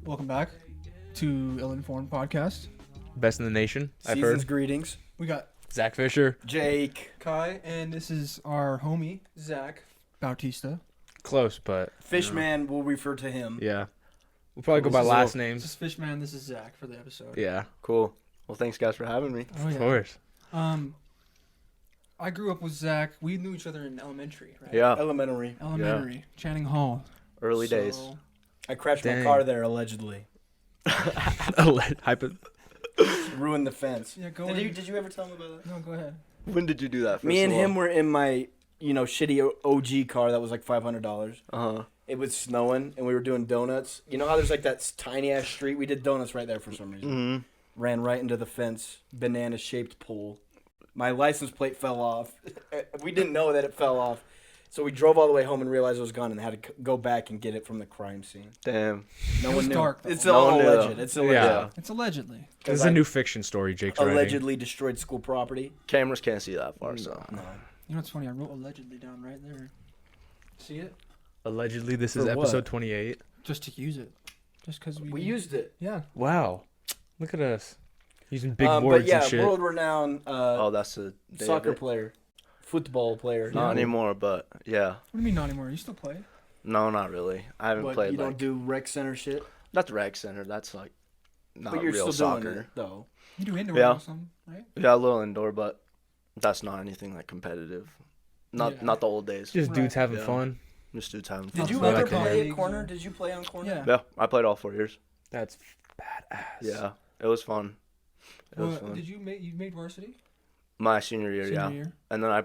Welcome back to Ill-Informed Podcast. Best in the nation, I've Season's heard. greetings. We got Zach Fisher. Jake. Kai, and this is our homie, Zach Bautista. Close, but... Fishman, we'll refer to him. Yeah. We'll probably go by This is last This names. is Fishman, this is Zach for the episode. Yeah, Cool. Well, thanks, guys, for having me. Oh, of yeah. course. I grew up with Zach. We knew each other in elementary, right? Yeah, Elementary. Elementary. Channing Hall. early days. So, I crashed my Dang. car there, allegedly. Hypo- Ruined the fence. yeah, go Did ahead. you ever tell me about that? No, go ahead. When did you do that? Me and him were in my, shitty OG car that was like $500. Uh-huh. It was snowing, and we were doing donuts. You know how there's like that tiny-ass street? We did donuts right there for some reason. Mm-hmm. Ran right into the fence, banana-shaped pole. My license plate fell off. We didn't know that it fell off. So we drove all the way home and realized it was gone and had to go back and get it from the crime scene. Damn. No It one was knew. dark, though. It's No all one knew. alleged. It's alleged. Yeah. It's allegedly. This is a new fiction story Jake's writing. Allegedly destroyed school property. Cameras can't see that far, so. No. You know what's funny? I wrote allegedly down right there. See it? Allegedly, this is For what? episode 28. Just to use it. Just because We used it. Yeah. Wow. Look at us. Using big But words yeah, and shit. world-renowned Oh, that's a day soccer of it. player, football player. Not anymore, but yeah. What do you mean not anymore? You still play? No, not really. I haven't But played you don't like. do rec center shit. That's rec center. That's like. Not But you're real still soccer. doing it though. You do indoor Yeah. or something, right? Yeah, a little indoor, but that's not anything like competitive. Not Yeah. not the old days. Just dudes Right. having Yeah. fun. Just dudes having Did fun. you That's ever what I play can- at corner? Did you play on corner? Yeah. Yeah, I played all 4 years. That's badass. Yeah, it was fun. It was Well, fun. did you made varsity? My senior year, Senior yeah. year? And then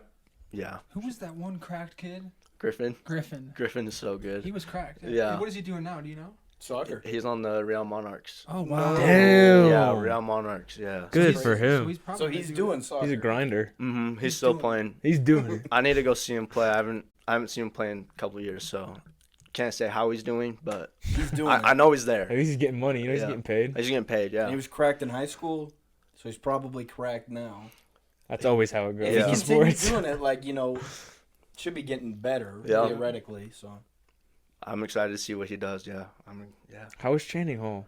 yeah, Who was that one cracked kid? Griffin. Griffin. Griffin is so good. He was cracked. Yeah. What is he doing now? Do you know? Soccer. He's on the Real Monarchs. Oh wow. Damn. Yeah, Real Monarchs. Yeah. Good So for him. he's probably So he's doing soccer. He's a grinder. Mhm. He's He's still doing- playing. He's doing it. I need to go see him play. I haven't seen him play in a couple of years, so can't say how he's doing, but He's doing I it. know he's there. At least he's getting money. You know, he's Yeah. getting paid. He's getting paid. And Yeah. he was cracked in high school, so he's probably cracked now. That's always how it goes If Yeah. he in continues sports. doing it, should be getting better Yeah. theoretically. So I'm excited to see what he does. Yeah. Yeah. How was Channing Hall?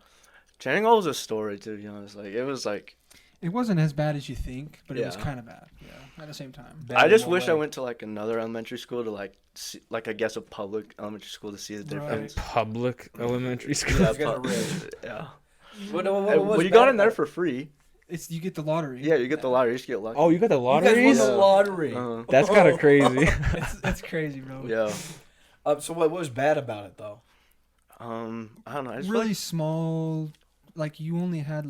Channing Hall was a story, to be honest. Like it was like It wasn't as bad as you think, but it was Yeah. kind of bad. Yeah. At the same time. Bad I in just what wish I way? went to like another elementary school to like see, like I guess a public elementary school to see the Right. difference. Public elementary school. These guys are pub- rich. yeah. What Well, was you got bad in there about- for free. It's you get the lottery. Yeah, you get the lottery. You just get lucky. Oh, you got the You lotteries? guys won the Yeah. lottery. Uh-huh. That's kind of crazy. It's crazy, bro. Yeah. So what was bad about it though? I don't know. I just feel Really like, small. Like you only had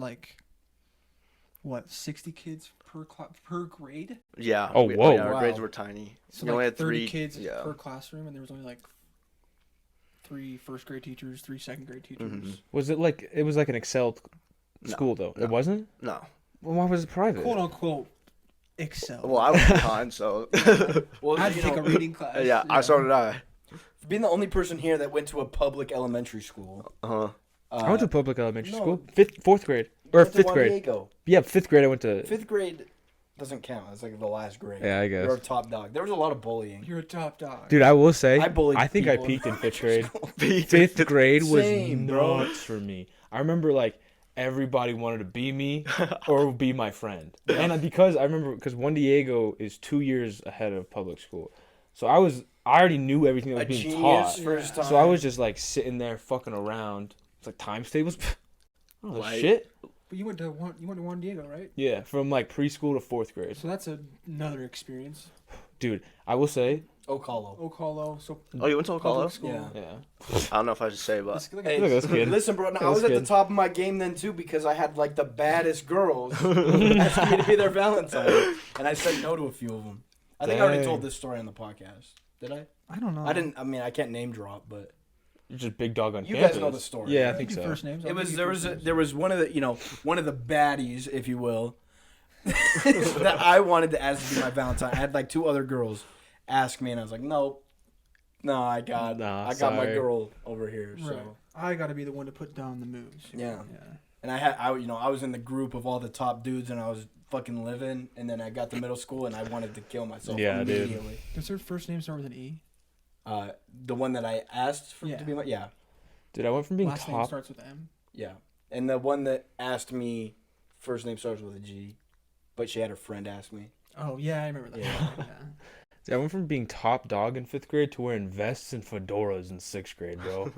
60 kids per grade. yeah. Oh, whoa. Yeah, our Wow. grades were tiny. So You only like had 30 three kids yeah. per classroom, and there was only 3 first grade teachers, 3 second grade teachers. Mhm. Was it like it was like an Excel school though? no. It wasn't. No. Well, why was it private? Quote unquote Excel. Well, I was behind, so. Well, I had to take a reading class. yeah, so did I. being the only person here that went to a public elementary school. Uh-huh. I went to public elementary no. school. Fourth grade or fifth grade. Yeah, fifth grade. I went to. Fifth grade doesn't count. It's like the last grade. Yeah, I guess. You're a top dog. There was a lot of bullying. You're a top dog. Dude, I will say, I bullied I think I people in peaked in fifth grade. Peaked. Fifth grade was Same, bro. nuts for me. I remember everybody wanted to be me or be my friend, and because Juan Diego is 2 years ahead of public school, so I already knew everything that was A being genius taught. first time. So I was just sitting there fucking around. It's like times tables. Oh Like- shit. But you went to Juan Diego, right? Yeah, from preschool to fourth grade. So that's another experience. Dude, I will say, Ocala. Ocala. So Oh, you went to public Ocala? school. Yeah. yeah. I don't know if I should say, but Look Hey, at Look at this kid. Listen, bro. I That was was at the good. top of my game then too because I had the baddest girls asking me to be their Valentine, and I said no to a few of them. I think I already Dang. told this story on the podcast. Did I? I don't know. I didn't. I mean, I can't name drop, but You're just big dog on you campus. guys know the story. Yeah, I right? think Give so. First names. It I'll was give there you was first names. there was one of the baddies, if you will, that I wanted to ask to be my Valentine. I had 2 other girls ask me, and I was like, no, I got my sorry. girl over here. So Right. I got to be the one to put down the moves. Yeah. Yeah. and I was in the group of all the top dudes, and I was fucking living, and then I got to middle school, and I wanted to kill myself Yeah, dude. immediately. Does her first name start with an E? The one that I asked for Yeah. to be my Dude, I went from being Last name top. starts with M. Yeah. And the one that asked me, first name starts with a G, but she had her friend ask me. Oh yeah, I remember that. Yeah. Yeah. Dude, I went from being top dog in 5th grade to wearing vests and fedoras in 6th grade, bro.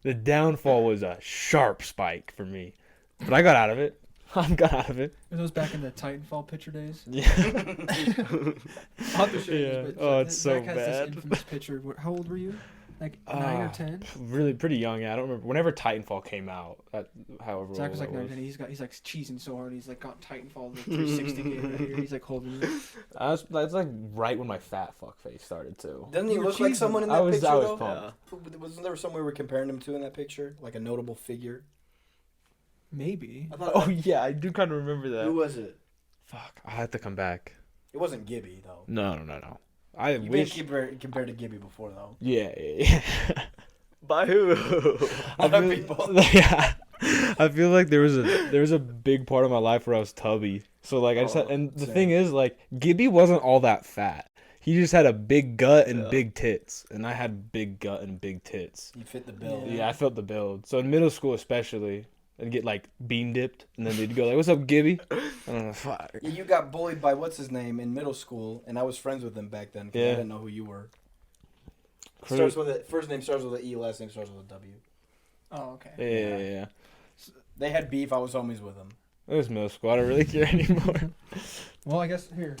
The downfall was a sharp spike for me, but I got out of it. I got out of it. Were those back in the Titanfall picture days? Yeah. I'll have to show you Yeah. this, but Oh, it's so Zach has bad. this infamous picture. How old were you? Like 9 or 10? Really pretty young. Yeah, I don't remember. Whenever Titanfall came out, however Zach old was I like 9 was. 10. He's like cheesing so hard. He's like got Titanfall the 360 game right here. He's like holding it. That's like right when my fat fuck face started too. Doesn't he You were look like cheesing. someone in I that was picture, though? pumped. Wasn't there someone we were comparing him to in that picture? Like a notable figure? Maybe. I thought, Oh yeah, I do kind of remember that. who was it? Fuck, I had to come back. It wasn't Gibby, though. No. I You've been wish. compared to Gibby before, though. Yeah. By who? I Other feel, people. yeah, I feel like there was a big part of my life where I was tubby. So like I just had, and the same. thing is like Gibby wasn't all that fat. He just had a big gut and big tits, and I had big gut and big tits. You fit the bill. Yeah, I felt the build. So in middle school especially, I'd get like bean dipped, and then they'd go like, "What's up, Gibby?" I don't know, fuck. Yeah, you got bullied by what's his name in middle school, and I was friends with him back then. 'Cause I Yeah. didn't know who you were. Starts with a, first name starts with an E, last name starts with a W. Oh, okay. Yeah. They had beef. I was homies with them. It was middle school. I don't really care anymore. Well, I guess here,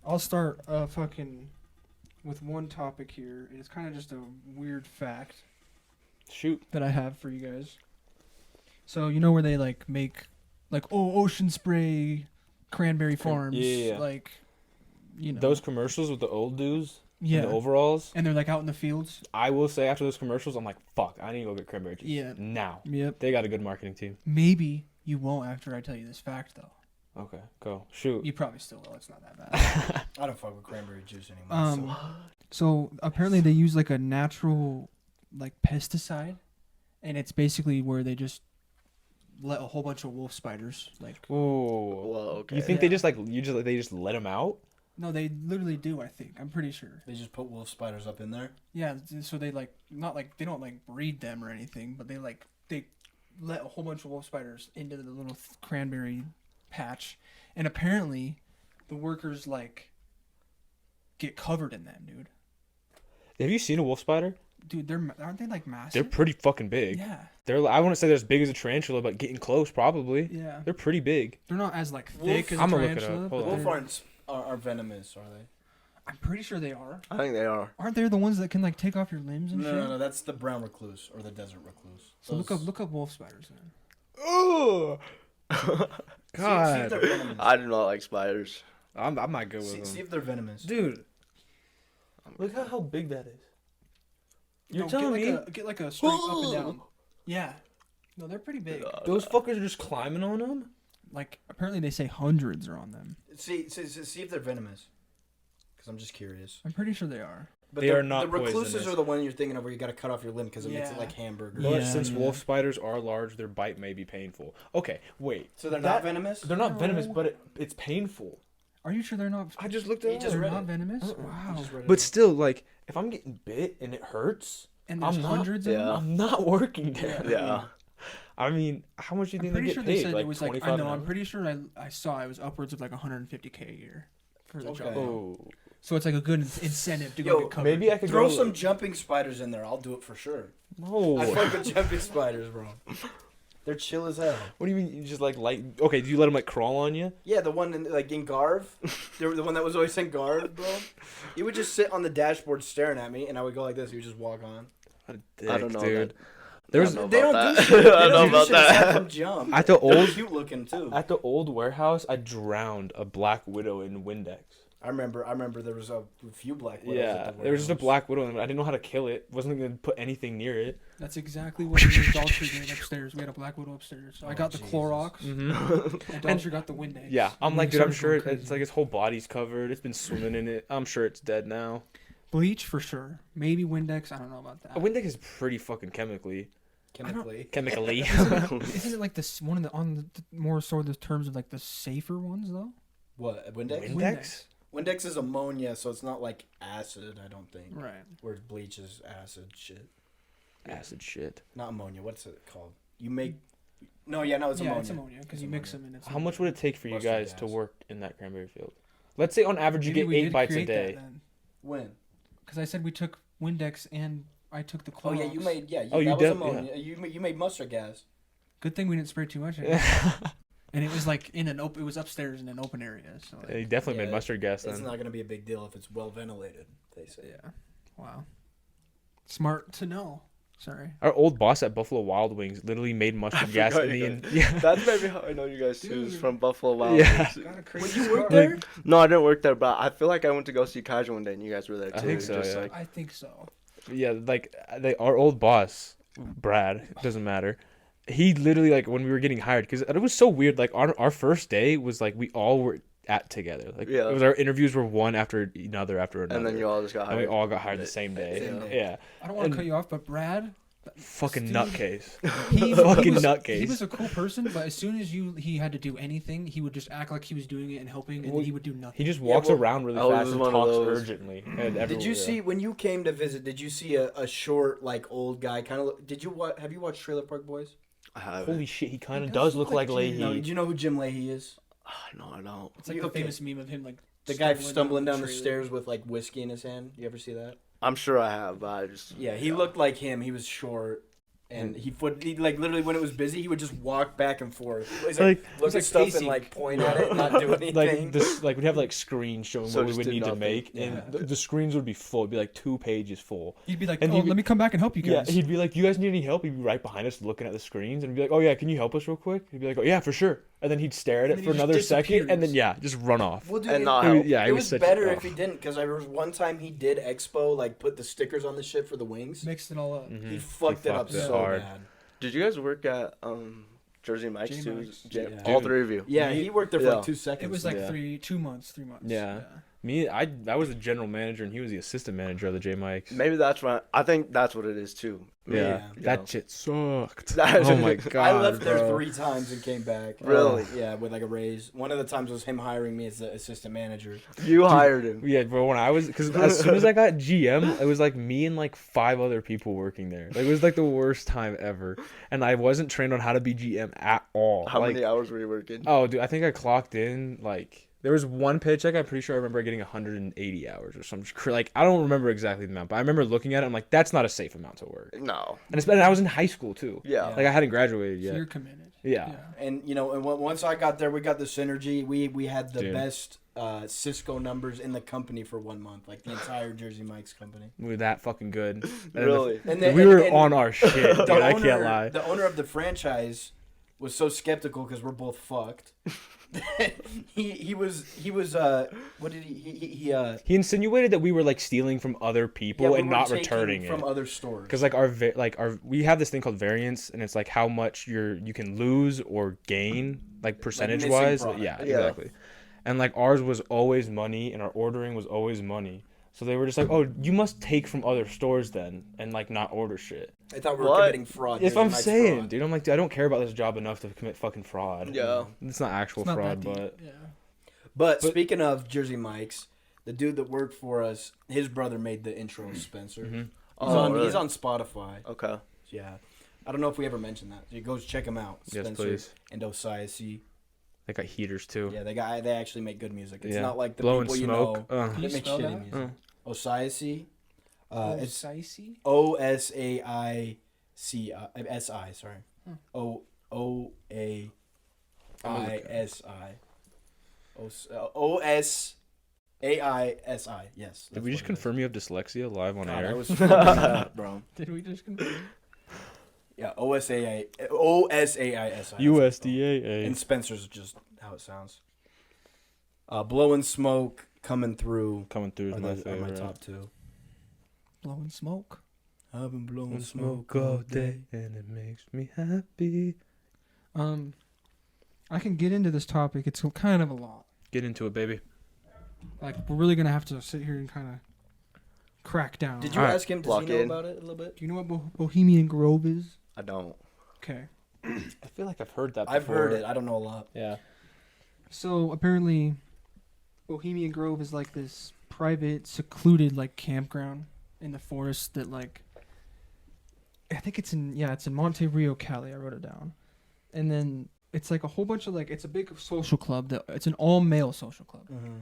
I'll start with one topic here. It's kind of just a weird fact Shoot. that I have for you guys. So you know where they like make ocean spray cranberry farms, Yeah. like you know Those commercials with the old dudes yeah, in the overalls. and they're like out in the fields. I will say after those commercials, I'm like, fuck, I need to go get cranberry juice. Yeah. Now. Yep. They got a good marketing team. Maybe you won't after I tell you this fact though. Okay, go. Shoot. You probably still will. It's not that bad. I don't fuck with cranberry juice anymore. So apparently they use like a natural like pesticide, and it's basically where they just let a whole bunch of wolf spiders like. Ooh. Well, okay. You think Yeah. they just let them out? No, they literally do. I think I'm pretty sure. They just put wolf spiders up in there. Yeah, so they like not like they don't like breed them or anything, but they let a whole bunch of wolf spiders into the little cranberry patch, and apparently the workers like get covered in them, dude. Have you seen a wolf spider? Dude, aren't they like massive? They're pretty fucking big. Yeah, I wouldn't say they're as big as a tarantula, but getting close probably. yeah. They're pretty big. They're not as like Wolf- thick as a I'ma look it tarantula. up. but Hold on. Wolf they're- are venomous, are they? I'm pretty sure they are. I think they are. Aren't they the ones that can like take off your limbs and shit? No, that's the brown recluse or the desert recluse. So look up wolf spiders then. Oh. God. See if they're venomous. I do not like spiders. I'm not good with See, them. see if they're venomous. Dude. Look how big that is. You're No, telling me get like a straight up and down. Yeah. No, they're pretty big. those fuckers are just climbing on them? Like apparently they say hundreds are on them. See if they're venomous. Because I'm just curious. I'm pretty sure they are. But They are not The recluses poisonous. are the one you're thinking of where you got to cut off your limb because it makes it Yeah. like hamburger. But Yeah, since yeah. wolf spiders are large, their bite may be painful. Okay, wait. So they're That- not venomous? They're not venomous, No. but it's painful. Are you sure they're not? I just looked You at just They're read not it. venomous. Uh-uh. Wow. Just read it But up. still, like, if I'm getting bit and it hurts, And there's I'm not- hundreds of yeah. them. I'm not working there. Yeah. I mean, how much do you I'm think pretty they sure get they paid? said Like it was like 25 I an know. I'm hour? pretty sure I saw it was upwards of like 150K a year for the Okay. job. Oh, So it's like a good incentive to go Yo, get covered. maybe I could Throw go. some jumping spiders in there. I'll do it for sure. No. I fuck with jumping spiders, bro. They're chill as hell. What do you mean? You just like okay? Do you let them like crawl on you? Yeah, the one in, like in Garv, the one that was always in Garv, bro. He would just sit on the dashboard staring at me, and I would go like this. He would just walk on. What a I don't know, dude. that. There's I don't know They about don't that. do shit. They I don't know don't do about shit aside that. from jump. At the They're old- cute looking too. at the old warehouse. I drowned a black widow in Windex. I remember there was a few black widows Yeah, at the there was just a warehouse. black widow, and I didn't know how to kill it. Wasn't gonna put anything near it. That's exactly what we did Dolce did upstairs. We had a black widow upstairs. So I Oh, got the Jesus. Clorox, Mm-hmm. and Dolce got the Windex. Yeah, I'm And like, we dude, I'm started sure going it's crazy. like its whole body's covered. It's been swimming in it. I'm sure it's dead now. Bleach for sure. Maybe Windex. I don't know about that. Windex is pretty fucking chemically. chemically. Isn't it like this one of the on the more so the terms of like the safer ones though? What Windex? Windex? Windex is ammonia, so it's not like acid. I don't think. Right. Where bleach is acid shit. Acid shit. Not ammonia. What's it called? You make. No, yeah, no, it's ammonia. It's ammonia because you mix them and it's. How much would it take for you Mustard guys to gas. work in that cranberry field? Let's say on average you Maybe get 8 bites a day. When? Because I said we took Windex and I took the Clorox. Oh yeah, you made that you was did- ammonia. You made mustard gas. Good thing we didn't spray too much. And it was like in an open. It was upstairs in an open area. So. Like, He definitely Yeah, made mustard gas It's then. not gonna be a big deal if it's well ventilated. They say. yeah. Wow. Smart to know. Sorry. Our old boss at Buffalo Wild Wings literally made mustard gas forgot in the you in- guys- yeah. That's maybe how I know you guys too. Is Dude. from Buffalo Wild Yeah. Wings. Got a crazy Wait, you worked scar. there? No, I didn't work there, but I feel like I went to go see Kaiju one day, and you guys were there too. I think so, Just yeah. like, I think so. Yeah, like our old boss, Brad, it doesn't matter. He literally like when we were getting hired because it was so weird. Like our first day was like we all were at together. Like Yeah. it was our interviews were one after another after another. and then you all just got and we hired. all got hired the same day. Same day. Yeah, I don't want And- to cut you off, but Brad, fucking Dude. nutcase. he Fucking was, nutcase. He was a cool person, but as soon as he had to do anything, he would just act like he was doing it and helping, and Well, he would do nothing. He just walks well, around really I was fast and one of talks those. urgently. And Did you everywhere. see when you came to visit? Did you see a short like old guy kind of? Did you have you watched Trailer Park Boys? I have Holy shit, he kind He of does does look look like like Leahy. No, did you know who Jim Leahy is? No, I don't. It's like You the okay? famous meme of him like The guy stumbling the down the trailer. stairs with like whiskey in his hand. You ever see that? I'm sure I have, but I just Yeah, he looked like him. He was short, and he like literally when it was busy, he would just walk back and forth. He's Like- look He's at like stuff pacing. and like point at it, and not do anything. Like this, like we'd have like screens showing So what we just would do need to nothing. make, Yeah. and the screens would be full. It'd be like 2 pages full. He'd be like, And "Oh, he'd be- let me come back and help you Yeah, guys." he'd be like, "You guys need any help?" He'd be right behind us, looking at the screens, and be like, "Oh yeah, can you help us real quick?" He'd be like, "Oh yeah, for sure." And then he'd stare at And it then for he just another second, and then disappears. just run off. Well, dude, and it- not It was- help. yeah, it he was was such. better oh. if he didn't, because I remember one time he did Expo, like put the stickers on the shit for the wings. Mixed it all up. Mhm. He fucked it up fucked it so hard. bad. Did you guys work at Jersey Mike's J too? Mike's. Yeah, Yeah. all Dude. 3 of you. Yeah, Me- he worked there for Yeah. like 2 seconds. It was like Yeah. 2 months. Yeah. Me, I was the general manager, and he was the assistant manager of the J Mike's. Maybe that's right. I think that's what it is too. Yeah, Yeah. that shit sucked. That- Oh my god, I left there bro. 3 times and came back. Really? Yeah, with like a raise. One of the times was him hiring me as the assistant manager. You hired him. Yeah, bro. When I was, because as soon as I got GM, it was like me and like 5 other people working there. Like, it was like the worst time ever, and I wasn't trained on how to be GM at all. How like, many hours were you working? Oh, dude, I think I clocked in like there was one paycheck. I'm pretty sure I remember getting 180 hours or something. Like, I don't remember exactly the amount, but I remember looking at it. I'm like, that's not a safe amount to work. No. And I was in high school too. Yeah. Like, I hadn't graduated So yet. you're committed. Yeah. And and once I got there, we got the synergy. We had the Dude. best Cisco numbers in the company for 1 month, like the entire Jersey Mike's company. We were that fucking good. And Really? And we were on our shit. Dude, I can't lie. The owner of the franchise was so skeptical because we're both fucked. he was what did he He insinuated that we were like stealing from other people we and were not taking returning from it. other stores. Because like we have this thing called variance, and it's like how much you can lose or gain, like percentage wise. product. Yeah, Yeah. exactly. And like ours was always money, and our ordering was always money. So they were just like, "Oh, you must take from other stores then, and like not order shit." I thought we were What? committing fraud. If Jersey I'm Mike's saying, fraud. dude, I'm like, dude, I don't care about this job enough to commit fucking fraud. Yeah. It's not actual It's not fraud, that deep. but Yeah. But speaking of Jersey Mike's, the dude that worked for us, his brother made the intro, Spencer. Mhm. He's, Oh, on, really? he's on Spotify. Okay. Yeah. I don't know if we ever mentioned that. So you go check him out. yes, Spencer please. and Osiasi. They got heaters too. Yeah, they actually make good music. It's Yeah. not like the Blowing people smoke. you know Can you that make spell shitty that? music. Osiasi. It's Osicey? OSAICI. Sorry. OAISI. OSAISI. Yes. Did we just confirm you have dyslexia live on God, air? I was fucking up, bro. Did we just confirm? Yeah, OSAISI. USDAA. And Spencer's just how it sounds. Blowing smoke, coming through. Coming through is Are my my favorite. top 2. Blowing smoke. I've been blowing Smoke all day and it makes me happy. I can get into this topic. It's kind of a lot. Get into it, baby. Like, we're really gonna have to sit here and kind of crack down. Did you Alright, ask him? Does lock he know in. about it a little bit? Do you know what Bohemian Grove is? I don't. Okay. I feel like I've heard that before. I've heard it. I don't know a lot. Yeah. So apparently, Bohemian Grove is like this private, secluded like campground in the forest that like I think it's in Monte Rio, Cali. I wrote it down. And then it's like a whole bunch of it's a big social club it's an all male social club. Mm-hmm.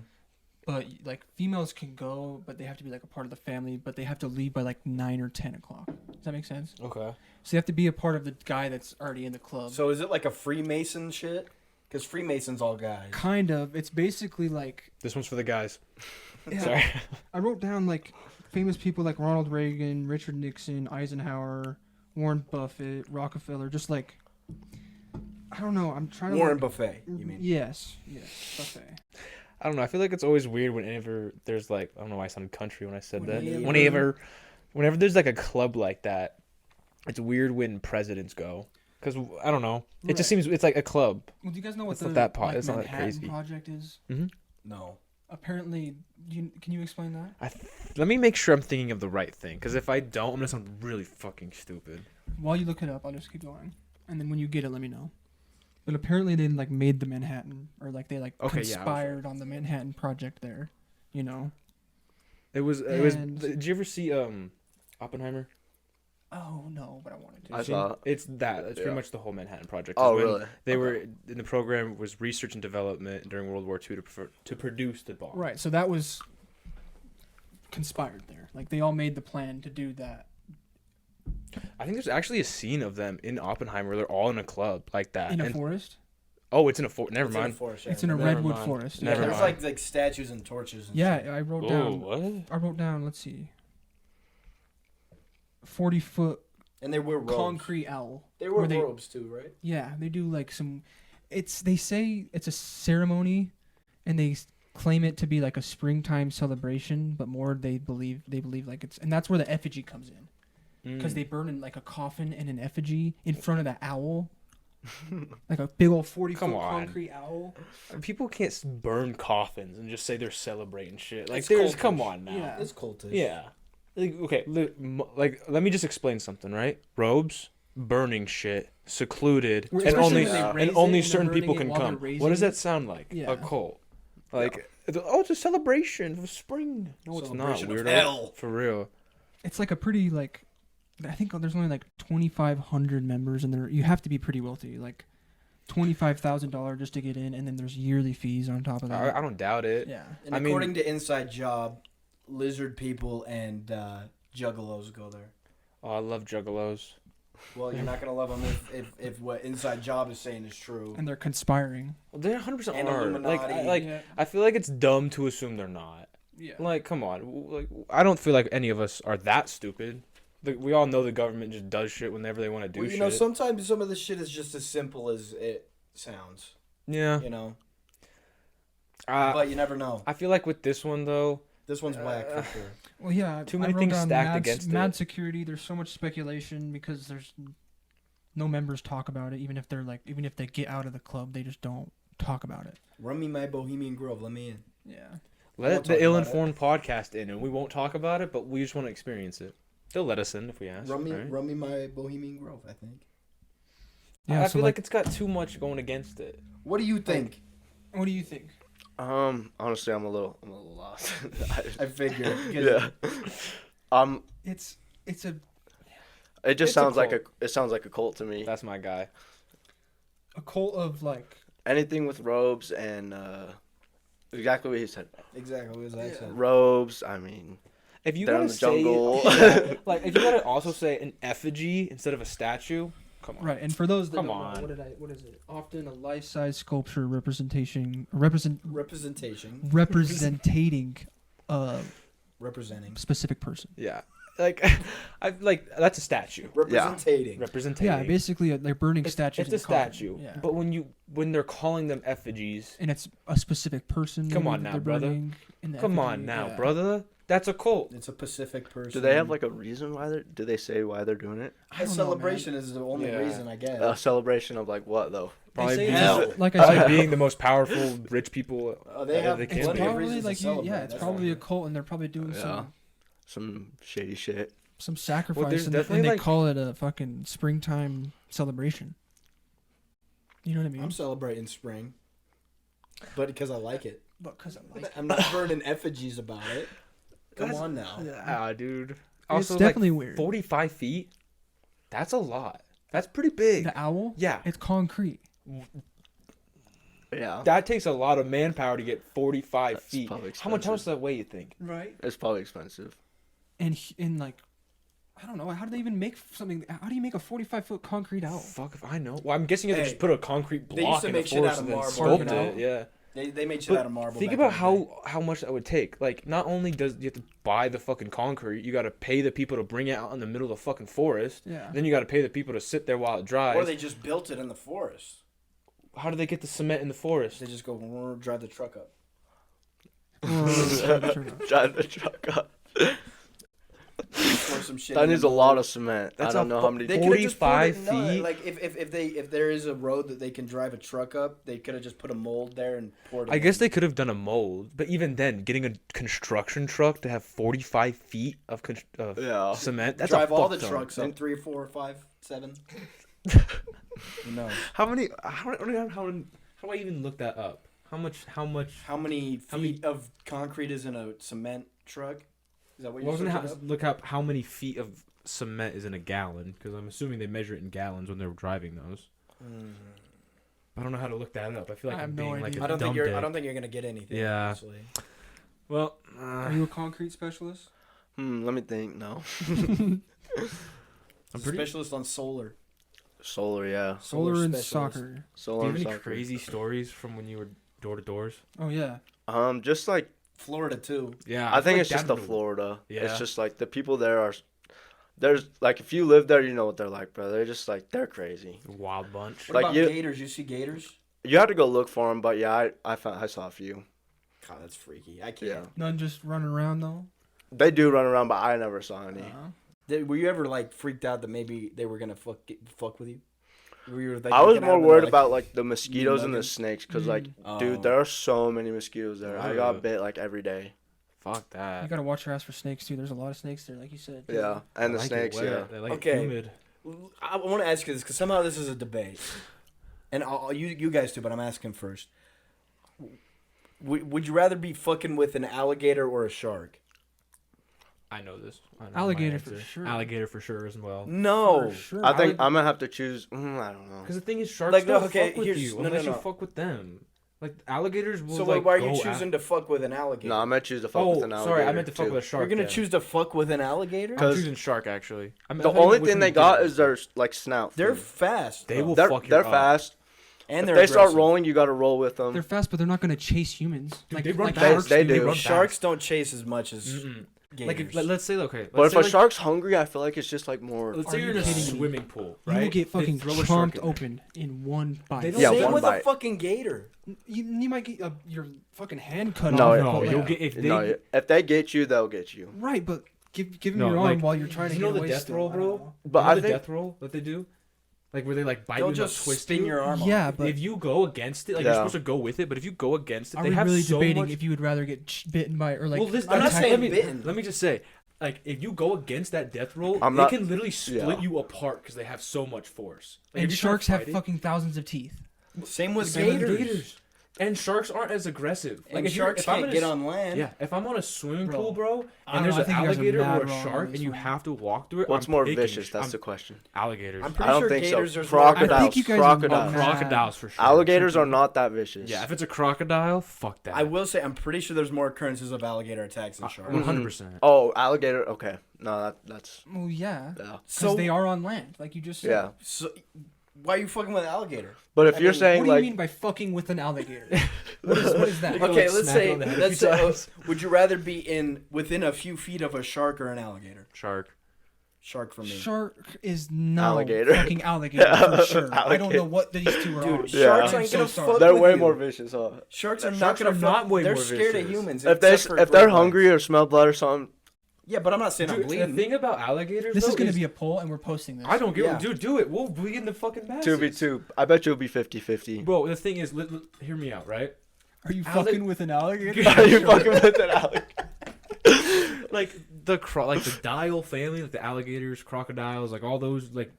But like females can go, but they have to be like a part of the family, but they have to leave by like 9 or 10 o'clock. Does that make sense? Okay. So you have to be a part of the guy that's already in the club. So is it like a Freemason shit? Because Freemasons all guys. Kind of. It's basically like This one's for the guys. yeah, Sorry. I wrote down like famous people like Ronald Reagan, Richard Nixon, Eisenhower, Warren Buffett, Rockefeller, just like I don't know. I'm trying to Warren Buffet, you mean? Yes, Buffet. I don't know. I feel like it's always weird whenever there's like, I don't know why I sounded country when I said that. Whenever. Whenever there's like a club like that, it's weird when presidents go. Because, I don't know. It just seems, it's like a club. Well, do you guys know what It's the not that po- like, it's not that Manhattan crazy. Project is? Mm-hmm. No. Apparently, can you explain that? Let me make sure I'm thinking of the right thing. Because if I don't, I'm going to sound really fucking stupid. While you look it up, I'll just keep going. And then when you get it, let me know. But apparently they like made the Manhattan, or like they like conspired on the Manhattan Project there, you know. It was. Did you ever see Oppenheimer? Oh no, but I wanted to. I saw it. It's that. It's pretty Yeah. much the whole Manhattan Project. Oh, When really? They were in the program was research and development during World War II to produce the bomb. Right, so that was conspired there. Like they all made the plan to do that. I think there's actually a scene of them in Oppenheimer where they're all in a club like that. In a forest? Oh, it's in a forest. Never It's in a mind. forest, It's in a Never redwood mind. forest. Yeah, Never there's mind. like statues and torches and Yeah, shit. I wrote Oh, down. what? I wrote down. Let's see. 40-foot And they wear robes. concrete owl. They wear where robes too, right? Yeah, they do like some. They say it's a ceremony, and they claim it to be like a springtime celebration, but more they believe like it's, and that's where the effigy comes in, because they burn in like a coffin and an effigy in front of the owl, like a big old 40-foot Come on. concrete owl. People can't burn coffins and just say they're celebrating shit. Like, It's there's cultish. come on now. Yeah. It's cultish. Yeah. Like, okay, let me just explain something, right? Robes, burning shit, secluded, Well, and especially only when they and raise it only and they're certain burning people it can while they're come. raising What does it. that sound like? Yeah. A cult. Like, it's a celebration of spring. No, it's not, Celebration of weirdo. hell. For real. It's like a pretty like, I think there's only like 2,500 members, and you have to be pretty wealthy, like $25,000 just to get in, and then there's yearly fees on top of that. I don't doubt it. Yeah. And I mean- according to Inside Job, lizard people and juggalos go there. Oh, I love juggalos. Well, you're not gonna love them if what Inside Job is saying is true. And they're conspiring. Well, they 100% And are. Illuminati. Yeah. I feel like it's dumb to assume they're not. Yeah. Like, come on. Like, I don't feel like any of us are that stupid. We all know the government just does shit whenever they want to do Well, shit. you know, sometimes some of this shit is just as simple as it sounds. Yeah. You know, Uh, but you never know. I feel like with this one though, This one's whack for sure. Well, yeah. Too I many wrote things down stacked against mad it. security. There's so much speculation because there's no members talk about it. Even if they get out of the club, they just don't talk about it. Run me my Bohemian Grove. Let me in. Yeah. let won't the talk ill-informed podcast in, and we won't talk about it, but we just want to experience it. They'll let us in if we ask. Run me, right? run me my Bohemian Grove. I think. Yeah. I so feel like it's got too much going against it. What do you think? what do you think? Honestly, I'm a little lost. I figured. Yeah. It's a It just It's a sounds like cult. it sounds like a cult to me. That's my guy. cult of like. Anything with robes and exactly what he said. Exactly as I said. Robes. I mean, If you They're in gotta the say, jungle. yeah, like if you gotta also say an effigy instead of a statue, come on. Right, and for those that Come don't on. know, what is it? Often a life-size sculpture representing representing a Representing. specific person. Yeah, like that's a statue. Representating. Representing. Yeah, basically they're burning statues. It's a in coffin. statue. Yeah. But when they're calling them effigies, And it's a specific person. Come maybe on that now, they're brother. burning in the come on effigy. now, Yeah. brother. That's a cult. It's a Pacific person. do they have like a reason why they're? Do they say why they're doing it? I A don't know, celebration is the only Yeah. reason, I guess. A celebration of like what though? Probably say being, hell. Like I probably said, being the most powerful rich people. They have they it's can plenty be. of probably reasons like to celebrate. it's that's probably all. a cult, and they're probably doing Yeah. Some shady shit. some sacrifice, there's and definitely, they like- call it a fucking springtime celebration. You know what I mean? I'm celebrating spring, but because I like it. But because I like I'm not burning effigies about it. Come on now. Ah, dude. It's Also, definitely like, weird. 45 feet. That's a lot. That's pretty big. The owl? Yeah. It's concrete. Yeah. That takes a lot of manpower to get 45 That's feet. probably How much expensive. does that weigh, you think? Right. It's probably expensive. And like, I don't know. How do they even make something? How do you make a 45-foot concrete owl? Fuck if I know. Well, I'm guessing you have to Hey, just put a concrete they used block to in the make shit out forest of and then marble, sculpt you know? it. Yeah. They made shit But out of marble. think back about in the day. how much that would take. Like, not only does you have to buy the fucking concrete, you got to pay the people to bring it out in the middle of the fucking forest. Yeah. Then you got to pay the people to sit there while it dries. Or they just built it in the forest. How do they get the cement in the forest? They just go drive the truck up. Drive the truck up. Pour some shit. That in needs the a lot mold. of cement. That's I don't a know fu- how many. They could've just poured 45 it- no, feet? Like if there is a road that they can drive a truck up, they could have just put a mold there and poured it. I in. guess they could have done a mold, but even then, getting a construction truck to have 45 feet of Yeah. cement, that's drive a all the fuck ton. trucks up 3, 4, 5, 7. No. How many? How do I even look that up? How much? How many feet How many- of concrete is in a cement truck? Is that what you're Wasn't searching up? look up how many feet of cement is in a gallon? Because I'm assuming they measure it in gallons when they're driving those. I don't know how to look that up. I feel like I I'm have no being like idea. a I don't think dumb you're. dick. I don't think you're gonna get anything. Yeah. Honestly. Well, Are you a concrete specialist? Let me think. No. I'm pretty. Specialist on solar. Solar, yeah. Solar and specialist. soccer. Do Solar you and have any soccer. crazy stories from when you were door to doors? Oh yeah. Just like Florida too. Yeah, I think it's just the Florida. Yeah. It's just like the people there are. There's like if you live there, you know what they're like, bro. They're just like they're crazy. Wild bunch. What Like about you- gators? You see gators? You have to go look for them, but yeah, I saw a few. God, that's freaky. I can't. Yeah, None just running around though. they do run around, but I never saw any. Were you ever like freaked out that maybe they were gonna fuck with you? Were you, like, I was looking more at them worried like, about like the mosquitoes and the nuggets? snakes, cause like, Oh. dude, there are so many mosquitoes there. I Yeah. got bit like every day. Fuck You that. gotta watch your ass for snakes too. There's a lot of snakes there, like you said. Yeah, and the I like it snakes, wet. yeah. They like Okay. it humid. I want to ask you this because somehow this is a debate, and you guys too, but I'm asking first. Would you rather be fucking with an alligator or a shark? I know this. I know Alligator my for answer. sure. Alligator for sure as well. No. For sure. I think I'm gonna have to choose. I don't know. Because the thing is, sharks Like, don't okay, fuck with here's- you no, no, unless no. you fuck with them. Like alligators will So like. why are you go choosing to fuck with an alligator? No, I'm gonna choose to fuck Oh, with an alligator. sorry, I meant to fuck too. with a shark. You're gonna then. choose to fuck with an alligator? I'm 'Cause choosing shark actually. The only thing they got is their like snout. They're thing. fast. They though. will They're fuck you they're up. fast. and If they're they start aggressive. rolling, you gotta roll with them. They're fast, but they're not gonna chase humans. Dude, like they run like fast. sharks They do. do. run Sharks fast. don't chase as much as Mm-mm. gators. Like, let's say okay. But if say, a like, shark's hungry, I feel like it's just like more. let's Are say you you're in a kidding me? swimming pool, You right? will get They fucking throw a shark chomped in there. open in one bite. They don't- Yeah, Same one with bite. a fucking gator. You might get your fucking hand cut No, off. yeah. No, but you'll yeah. get if they. No, if they get you, they'll get you. Right, but give him No, your arm like, while you're trying to you get know the away death still. roll, I don't bro? know. But You know I the think death roll that they do, like where they like bite They'll you and just twist spin you. your arm off. Yeah, but If you go against it, like Yeah. you're supposed to go with it, but if you go against it, are they we have really so debating much. if you would rather get bitten by or like? Well, listen, I'm not attacked- saying let me, bitten. Let me just say, like, if you go against that death roll, I'm they not- can literally split yeah. you apart because they have so much force. Like, And if you try sharks have fighting- fucking thousands of teeth. Same with Same with gators. And sharks aren't as aggressive. And if you're- sharks if I'm can't in a get s- on land. Yeah, if I'm on a swimming Bro, pool, bro, I don't and there's know, I an think you guys are alligator mad or a wrong on shark, this and you one. have to walk through it, What's I'm more picking vicious? That's the question. alligators. I'm I pretty don't sure think so. gators are Crocodiles. I think you guys are Crocodiles. mad. Crocodiles for sure. Alligators are not that vicious. Yeah, if it's a crocodile, fuck that. I will say I'm pretty sure there's more occurrences of alligator attacks than sharks. 100%. Oh, alligator. Okay. No, that's. Well, yeah, Yeah. because they are on land, like you just said. Yeah. So why are you fucking with an alligator? But if I you're mean, saying What do you like, mean by fucking with an alligator? what is that? You can, Okay, like, let's smack it say on the head a let's few say times. would you rather be within a few feet of a shark or an alligator? Shark. Shark for me. Shark is no Alligator. fucking alligator for sure. I don't know Alligator. what these two are Dude, on. sharks Yeah. ain't I'm so gonna sorry. fuck they're with way you. more vicious, huh? Sharks are Sharks not gonna are not fuck. way They're more scared of vicious. humans. If they except for if they're great hungry whites. or smell blood or something, Yeah, but I'm not saying I'm Dude, the bleeding. thing about alligators, This though, is gonna be a poll, and we're posting this. I don't give Yeah. Dude, do it. We'll be in the fucking masses. 2v2. I bet you'll be 50-50. Bro, the thing is, hear me out, right? Are you Alli- fucking with an alligator? Are you fucking with an alligator? Like like the dial family, like the alligators, crocodiles, like all those like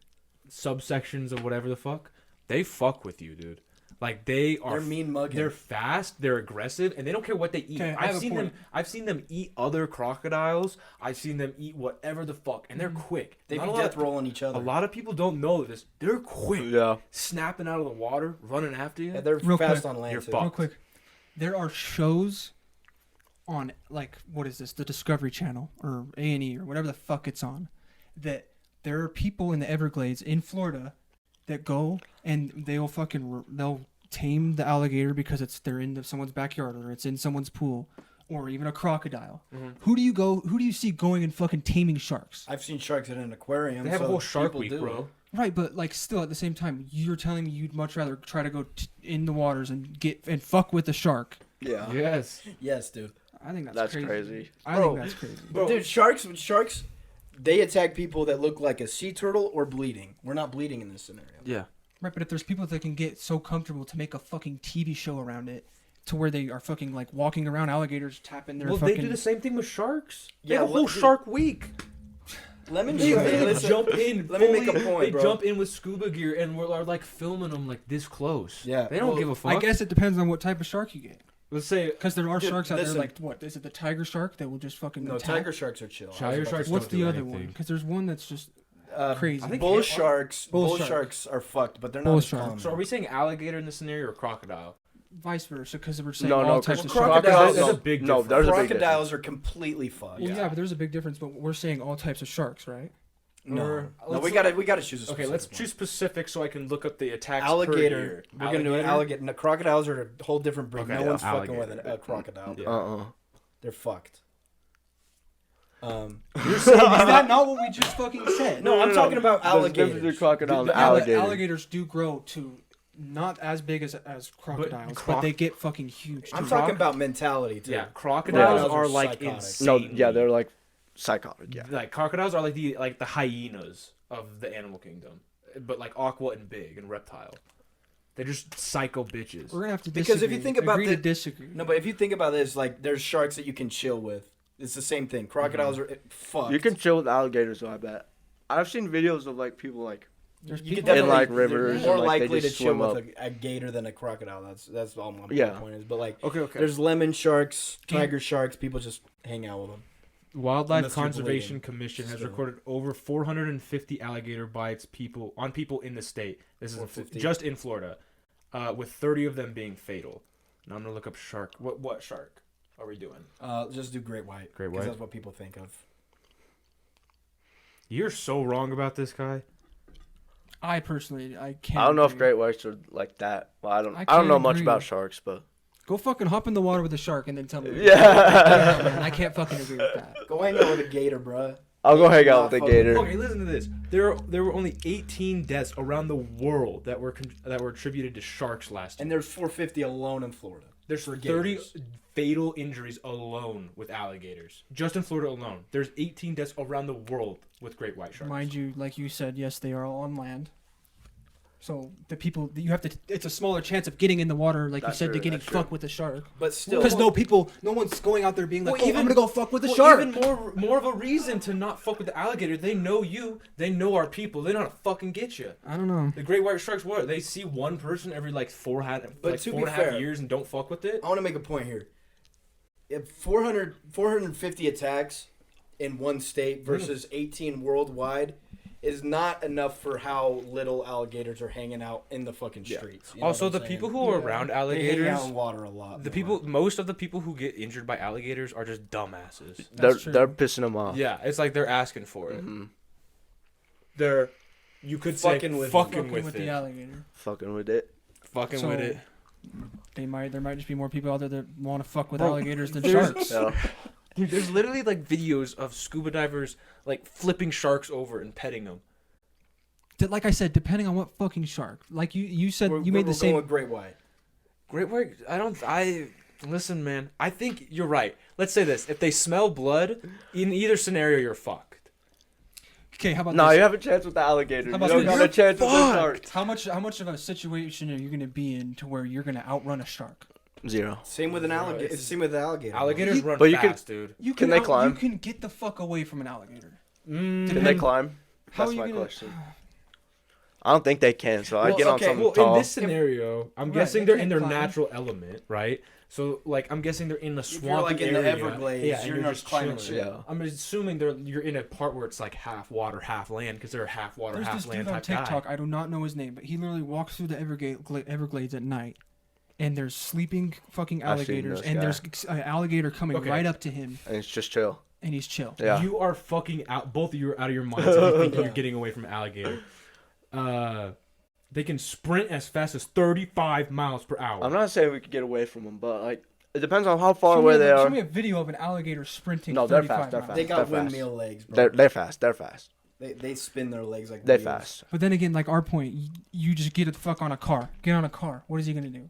subsections of whatever the fuck, they fuck with you, dude. Like they're mean mugging. They're fast, they're aggressive, and they don't care what they eat. Okay, I have a point. I've seen them eat other crocodiles. I've seen them eat whatever the fuck, and they're quick. They Not be a lot death of- rolling each other. A lot of people don't know this. They're quick. Yeah. Snapping out of the water, running after you. Yeah, they're Real fast quick. on land You're too. fucked. Real quick, there are shows on like what is this? The Discovery Channel or A&E or whatever the fuck it's on. That there are people in the Everglades in Florida that go and they'll tame the alligator because they're in someone's backyard or it's in someone's pool or even a crocodile. Mm-hmm. Who do you see going and fucking taming sharks? I've seen sharks in an aquarium. They have a so whole Shark people Week, do. bro. Right, but like still at the same time, you're telling me you'd much rather try to go in the waters and get and fuck with a shark. Yeah. Yes. Yes, dude. I think That's crazy. I Bro. think that's crazy. Bro. Dude, sharks, they attack people that look like a sea turtle or bleeding. We're not bleeding in this scenario. Yeah. Right, but if there's people that can get so comfortable to make a fucking TV show around it, to where they are fucking like walking around alligators tapping their Well, fucking. they do the same thing with sharks. They Yeah, have a whole dude. Shark Week. Lemon They Hey, listen, jump in. let me make a fully- point, They bro. jump in with scuba gear and are like filming them like this close. Yeah, They don't well, give a fuck. I guess it depends on what type of shark you get. Let's say Because there are Dude, sharks out listen. there like what is it? The tiger shark that will just fucking No, attack? tiger sharks are chill. I was Tiger about to sharks say. What's don't the do other one? anything. Because there's one that's just crazy. I think Bull bull sharks. Bull Bull shark. sharks are fucked, but they're Bull not as shark. common. So are we saying alligator in this scenario or crocodile? vice versa. Because we're saying No, all no, types because of sharks. crocodiles- There's a big no, difference. there's a big Crocodiles are completely fucked. Well, yeah, but there's a big difference. But we're saying all types of sharks, right? No, Or- no, let's- we gotta choose a Okay, specific let's one. choose specific so I can look up the attacks per Alligator. year. We're gonna do an alligator. No, crocodiles are a whole different breed. Okay, no yeah, one's fucking with alligator. a crocodile. Yeah. They're fucked. Is that not what we just fucking said? No, I'm talking about There's a difference between alligators. crocodile and The alligator. alligators do grow to not as big as crocodiles, but they get fucking huge. I'm too. talking about mentality too. Yeah, crocodiles Crocodiles are are like psychotic. insane. No, yeah, they're like psychotic. Yeah. Like crocodiles are like the hyenas of the animal kingdom, but like aqua and big and reptile. They're just psycho bitches. We're gonna have to Because if disagree. you think about agree to the- disagree. No, but if you think about this, like there's sharks that you can chill with. It's the same thing. Crocodiles are fucked. You can chill with alligators, though. I bet. I've seen videos of like people like There's You could people in definitely- like they're rivers, more and, like, they likely to just chill swim with up. a gator than a crocodile. That's all my Yeah. point is. But like, Okay, okay. there's lemon sharks, tiger sharks. People just hang out with them. Wildlife Unless you're Conservation bleeding. Commission has Still. recorded over 450 alligator bites on people in the state. This is 450. just in Florida, with 30 of them being fatal. Now I'm gonna look up shark. What shark are we doing? Just do great white. Great 'cause white? That's what people think of. You're so wrong about this guy. I personally, I can't. I don't know if agree. great whites are like that. Well, I don't I know can't much agree. about sharks, but Go fucking hop in the water with a shark and then tell me. Yeah. Yeah, man, I can't fucking agree with that. Go hang out with a gator, bruh. I'll go hang out Not with the fucking- gator. Okay, listen to this. There were only 18 deaths around the world that were attributed to sharks last year. And there's 450 alone in Florida. There's for 30 gators. fatal injuries alone with alligators. Just in Florida alone. There's 18 deaths around the world with great white sharks. Mind you, like you said, yes, they are all on land. So the people you have to, it's a smaller chance of getting in the water, like That's you said, to true, getting that's true. fucked with a shark. But still, Because no one's going out there being like, Well, I'm gonna go fuck with a Well, shark. even more of a reason to not fuck with the alligator. They know you. They know our people. They know how to fucking get you. I don't know. The great white sharks, what? They see one person every like four But and to a be half fair- years and don't fuck with it. I want to make a point here. If 450 attacks in one state versus 18 worldwide is not enough for how little alligators are hanging out in the fucking streets. You know Also, what the I'm people saying? who are around They hang out alligators, in water a lot. the more. most of the people who get injured by alligators are just dumbasses. That's true. They're pissing them off. Yeah, it's like they're asking for it. Mhm. They're, you could Fucking say, with it. fucking Fucking with with it. the alligator. Fucking with it. Fucking So- with it. There might just be more people out there that want to fuck with Bro, alligators than there's- sharks. Yeah. Dude, there's literally like videos of scuba divers like flipping sharks over and petting them. Like I said, depending on what fucking shark. Like you said, We're- you made the we're same. going with great white. Great white. Listen, man. I think you're right. Let's say this: if they smell blood, in either scenario, you're fucked. Okay, how about No, this? you have a chance with the alligator. How You about don't this? got a chance with the Fucked. shark. How much of a situation are you gonna be in to where you're gonna outrun a shark? Zero. Same with an alligator. Same with the alligator. Alligators You- run but you can- fast, dude. You Can they climb? You can get the fuck away from an alligator. Can they Depend- climb? How That's are you my gonna- question. I don't think they can. So I Well, get on okay, something Well, tall. in this scenario, I'm Right, guessing they they're in can't their climb. natural element, right? So, like, I'm guessing they're in the If swampy you're like in the area. Everglades, yeah, and you're they're not just climbing chilling. shit. Yeah. I'm assuming you're in a part where it's like half water, half land, because they're a half water, There's half this land dude on type TikTok. guy. I do not know his name, but he literally walks through the Everglades at night, and there's sleeping fucking I've seen alligators, this and guy. there's an alligator coming Okay. right up to him, And it's just chill. and he's chill. Yeah. You are fucking out. Both of you are out of your minds if you think Yeah. you're getting away from an alligator. They can sprint as fast as 35 miles per hour. I'm not saying we could get away from them, but like it depends on how far Show away me, they show are. me a video of an alligator sprinting. No, they're 35 fast, they're miles. fast. They got They're fast. windmill legs, bro. They're fast. They're fast. They spin their legs like They wheels. fast. But then again, like our point, you just get the fuck on a car. Get on a car. What is he gonna do?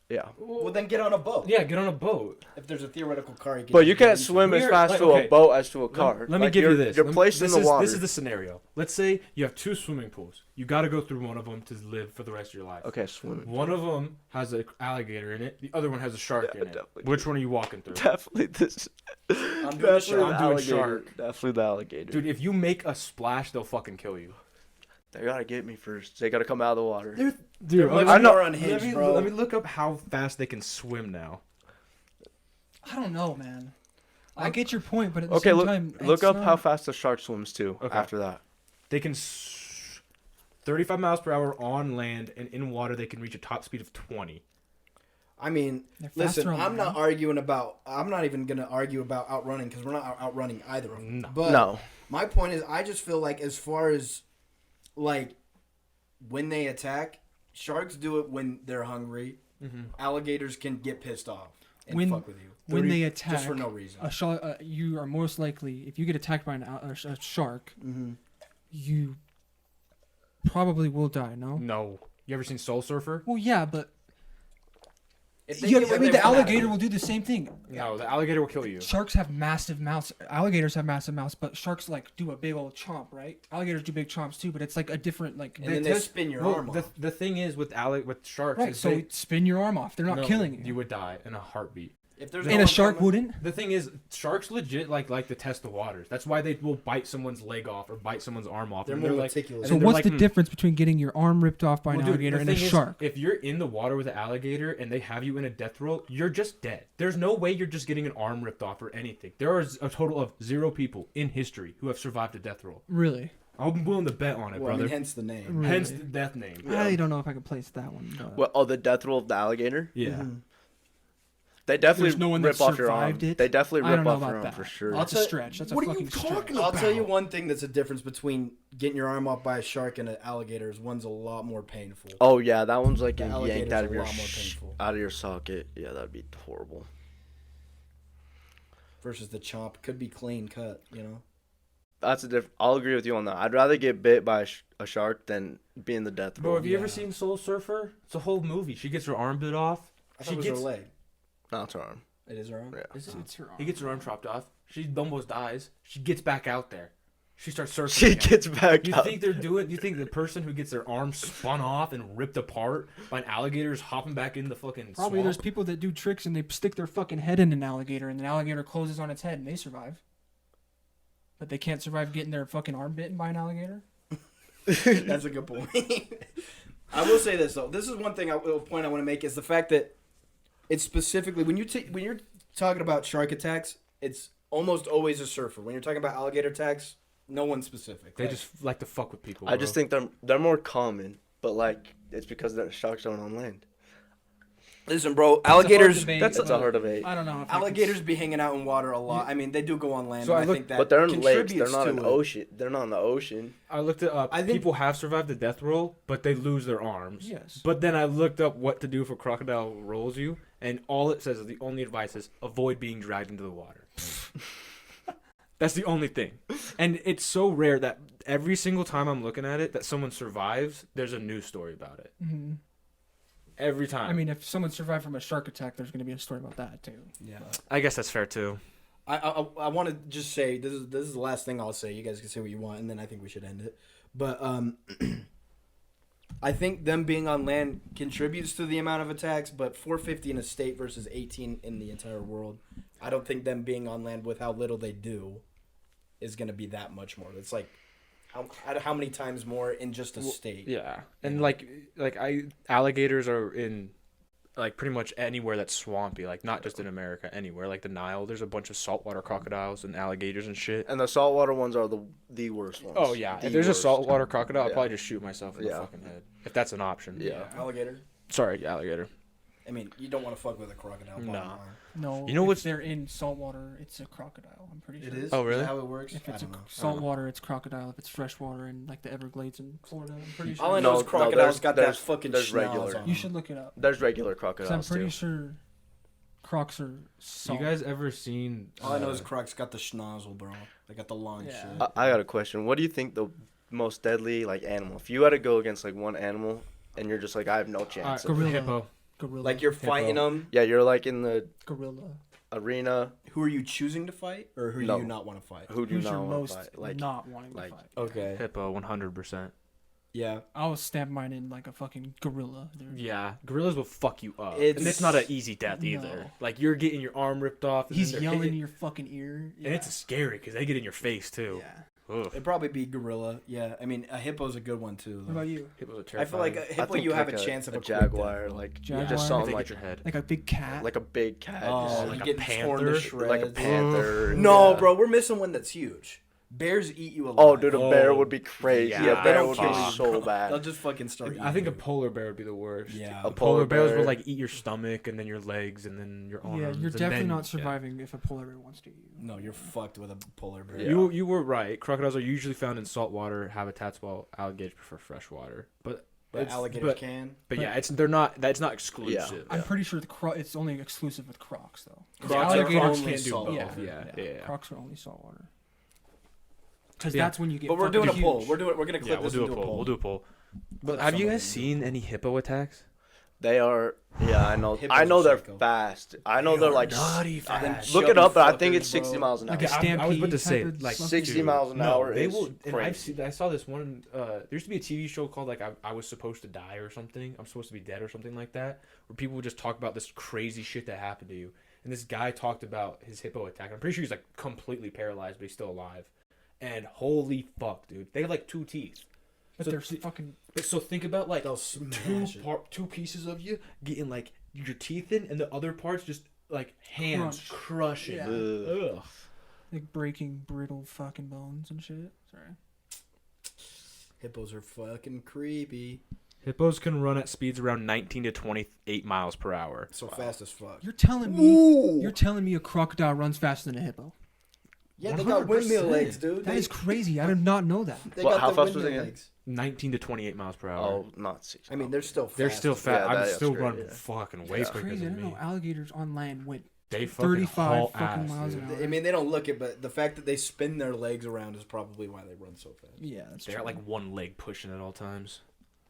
Yeah. Well, then get on a boat. Yeah, get on a boat. If there's a theoretical car, you can But you get can't into. swim as We're- fast like, to okay. a boat as to a car. Let me Like, give you're, you this. You're Let me- placed in this the is- water. This is the scenario. Let's say you have 2 swimming pools. You got to go through one of them to live for the rest of your life. Okay, swimming. One of them has an alligator in it. The other one has a shark Yeah, in it. definitely. Which one are you walking through? Definitely this. I'm doing a Definitely shark. the I'm doing alligator. shark. Definitely the alligator. Dude, if you make a splash, they'll fucking kill you. They gotta get me first. They gotta come out of the water. Dude, They're much I know- more unhinged, bro. let me look up how fast they can swim now. I don't know, man. I get your point, but at the Okay, same look time, look it's up not- how fast the shark swims too. Okay. After that, They can 35 miles per hour on land, and in water they can reach a top speed of 20. I mean, They're listen, faster on I'm not land. arguing about. I'm not even gonna argue about outrunning because we're not outrunning either of them. No. But no. my point is, I just feel like as far as like when they attack, sharks do it when they're hungry. Alligators can get pissed off and When- fuck with you when they attack just for no reason. a shark. You are most likely, if you get attacked by a shark, Mm-hmm. you probably will die. No. No. You ever seen Soul Surfer? Well, yeah, but If they yeah, get I what mean, they the want out of alligator you- will do the same thing. No, the alligator will kill you. Sharks have massive mouths. Alligators have massive mouths, but sharks like do a big old chomp, right? Alligators do big chomps too, but it's like a different like. and then they spin your arm off. The thing is with sharks Right, is so they, spin your arm off. They're not no, killing you. You would die in a heartbeat. If there's And no a one shark coming- wouldn't. The thing is, sharks legit like to test the waters. That's why they will bite someone's leg off or bite someone's arm off. They're and more like, meticulous. So and they're what's like, the "Hmm." difference between getting your arm ripped off by an Well, dude, alligator the and a thing is, shark? if you're in the water with an alligator and they have you in a death row, you're just dead. There's no way you're just getting an arm ripped off or anything. There are a total of 0 people in history who have survived a death row. Really? I'm willing to bet on it, Well, I brother. mean, hence the name. Really? Hence the death name. I don't know if I could place that one. But Well, the death roll of the alligator. Yeah. Mhm. They definitely There's no one that rip off your arm. survived it? They definitely I rip don't know off about your arm that. for sure. That's a tell- stretch. That's a what are you fucking stretch. talking I'll tell you one thing that's a difference between getting your arm off by a shark and an alligator is one's a lot more painful. Oh yeah, that one's like The yanked alligator's out a of your lot more painful. out of your socket. Yeah, that'd be horrible. Versus the chomp could be clean cut, you know. That's a diff. I'll agree with you on that. I'd rather get bit by a shark than be in the death Bro, row. have you ever Yeah. seen Soul Surfer? It's a whole movie. She gets her arm bit off. I thought She it was gets her leg. No, it's her arm. It is her arm. Yeah. It's her arm. He gets her arm chopped off. She almost dies. She gets back out there. She starts surfing. She again. gets back You up. think they're doing? You think the person who gets their arm spun off and ripped apart by an alligator is hopping back in the fucking Probably there's swamp? people that do tricks and they stick their fucking head in an alligator and the alligator closes on its head and they survive. But they can't survive getting their fucking arm bitten by an alligator? That's a good point. I will say this though. This is one thing. A point I want to make is the fact that it's specifically when you're talking about shark attacks, it's almost always a surfer. When you're talking about alligator attacks, no one specific. They Like, just like to fuck with people. I just think they're more common, but like it's because the sharks aren't on land. listen, bro. hard Alligators. debate, That's but a hard debate. I don't know. If I could Alligators be hanging out in water a lot. I mean, they do go on land. So and I I look- think that But they're in lakes. They're contributes not to in it. ocean. They're not in the ocean. I looked it up. I think- People have survived the death roll, but they lose their arms. Yes. But then I looked up what to do if a crocodile rolls you, and all it says is the only advice is avoid being dragged into the water. That's the only thing. And it's so rare that every single time I'm looking at it that someone survives, there's a news story about it. hmm Every time. I mean, if someone survived from a shark attack, there's going to be a story about that too. Yeah. I guess that's fair too. I want to just say this is the last thing I'll say. You guys can say what you want, and then I think we should end it. But I think them being on land contributes to the amount of attacks. But 450 in a state versus 18 in the entire world, I don't think them being on land with how little they do is going to be that much more. It's like How many times more in just a state? Yeah, and alligators are in like pretty much anywhere that's swampy, like not just in America, anywhere. Like the Nile, there's a bunch of saltwater crocodiles and alligators and shit. And the saltwater ones are the worst ones. Oh yeah, The if there's worst. a saltwater crocodile, I'll Yeah. probably just shoot myself in the Yeah. fucking head if that's an option. Yeah. Alligator. Sorry, alligator. I mean, you don't want to fuck with a crocodile. bottom No. line. No, You know if what's- they're in saltwater, it's a crocodile. I'm pretty sure. It is. Oh, really? Is that how it works? If I it's a don't know. saltwater, it's crocodile. If it's freshwater in like the Everglades in Florida, I'm pretty sure. All I know No, is no, crocodiles there's- got that there's- fucking there's schnoz regular. on You them. should look it up. There's regular Because I'm crocodiles pretty too. sure crocs are salt. You guys ever seen? All I know is crocs got the schnozzle, bro. They got the long Yeah. shit. I got a question. What do you think the most deadly like animal? If you had to go against like one animal, and you're just like, I have no chance. of- gorilla. Hippo. Gorilla. Like you're fighting them. Yeah, you're like in the gorilla. arena. Who are you choosing to fight, or who No. do you not want to fight? Who do you Who's your not want to most fight? Like, not wanting like- to fight? Okay. Hippo, 100%. Yeah. I was stab mine in like a fucking gorilla. Dude. Yeah, gorillas will fuck you up, It's- and it's not an easy death either. No. Like you're getting your arm ripped off. And He's then they're yelling in hitting- your fucking ear. and it's scary because they get in your face too. Yeah. Ugh. It'd probably be gorilla. Yeah. I mean, a hippo's a good one too. What though. about you? Hippos are I terrifying. feel like a I hippo, think you have like a chance of a a quick jaguar, death, like Jaguar? just They something get like your head. Like a big cat. like a big cat, Oh, just, you like a getting torn to panther? shreds. like a panther. No, yeah. bro, we're missing one that's huge. Bears eat you alive. Oh, dude, a bear Oh, would be crazy. yeah, Yeah, a bear they'll would kill be you, so bro. bad. They'll just fucking start. I think a eating polar bear would be the worst. you. Yeah. A Polar bears bear. will like eat your stomach and then your legs and then your arms. Yeah, you're and definitely then- not surviving if a polar bear wants to eat you. No, you're fucked with a polar bear. Yeah. You were right. Crocodiles are usually found in saltwater habitats, while alligators prefer freshwater. But But it's- alligators can. But yeah, they're not. That's not exclusive. I'm pretty sure it's only exclusive with crocs though. Crocs Yeah, are alligators only can't do saltwater. both. Yeah. Crocs are only saltwater. Because Yeah. that's when you get. But we're fucking doing a poll. huge. We're gonna clip Yeah, we'll this do a and poll. We'll do a poll. But Clip have you some of guys it. seen any hippo attacks? They are. Yeah, I know. Hippos I know are they're psycho. fast. I know they're like. nutty Then fast. Look shove it up, you but I think fuckers, it's 60 bro. miles an hour. Like a I was about stampede to say type of like stuff? 60 miles an hour They is will. And crazy. I saw this one. There used to be a TV show called like I was supposed to die or something. I'm supposed to be dead or something like that, where people would just talk about this crazy shit that happened to you. And this guy talked about his hippo attack. I'm pretty sure he's like completely paralyzed, but he's still alive. And holy fuck, dude, they have like 2 teeth. But So they're th- fucking. But so think about like They'll smash it. two pieces of you getting like your teeth in, and the other parts just like hands crushing. Yeah. Ugh. Like breaking brittle fucking bones and shit. Sorry. Hippos are fucking creepy. Hippos can run at speeds around 19 to 28 miles per hour. So fast as fuck. You're telling me. You're telling me a crocodile runs faster than a hippo. Yeah, they got 100%. windmill legs, dude. That is crazy. I did not know that. They What, got how the fast was windmill it again? legs. 19 to 28 miles per hour. Oh, not 60. I mean, they're still fast. They're still as fat. Yeah, I'm that's still great, running yeah. fucking way Yeah. quicker Crazy. I than don't me. know. Alligators on land went They fucking 35 haul fucking ass, miles dude. an fuck. hour. I mean, they don't look it, but the fact that they spin their legs around is probably why they run so fast. Yeah, that's They true. got like one leg pushing at all times.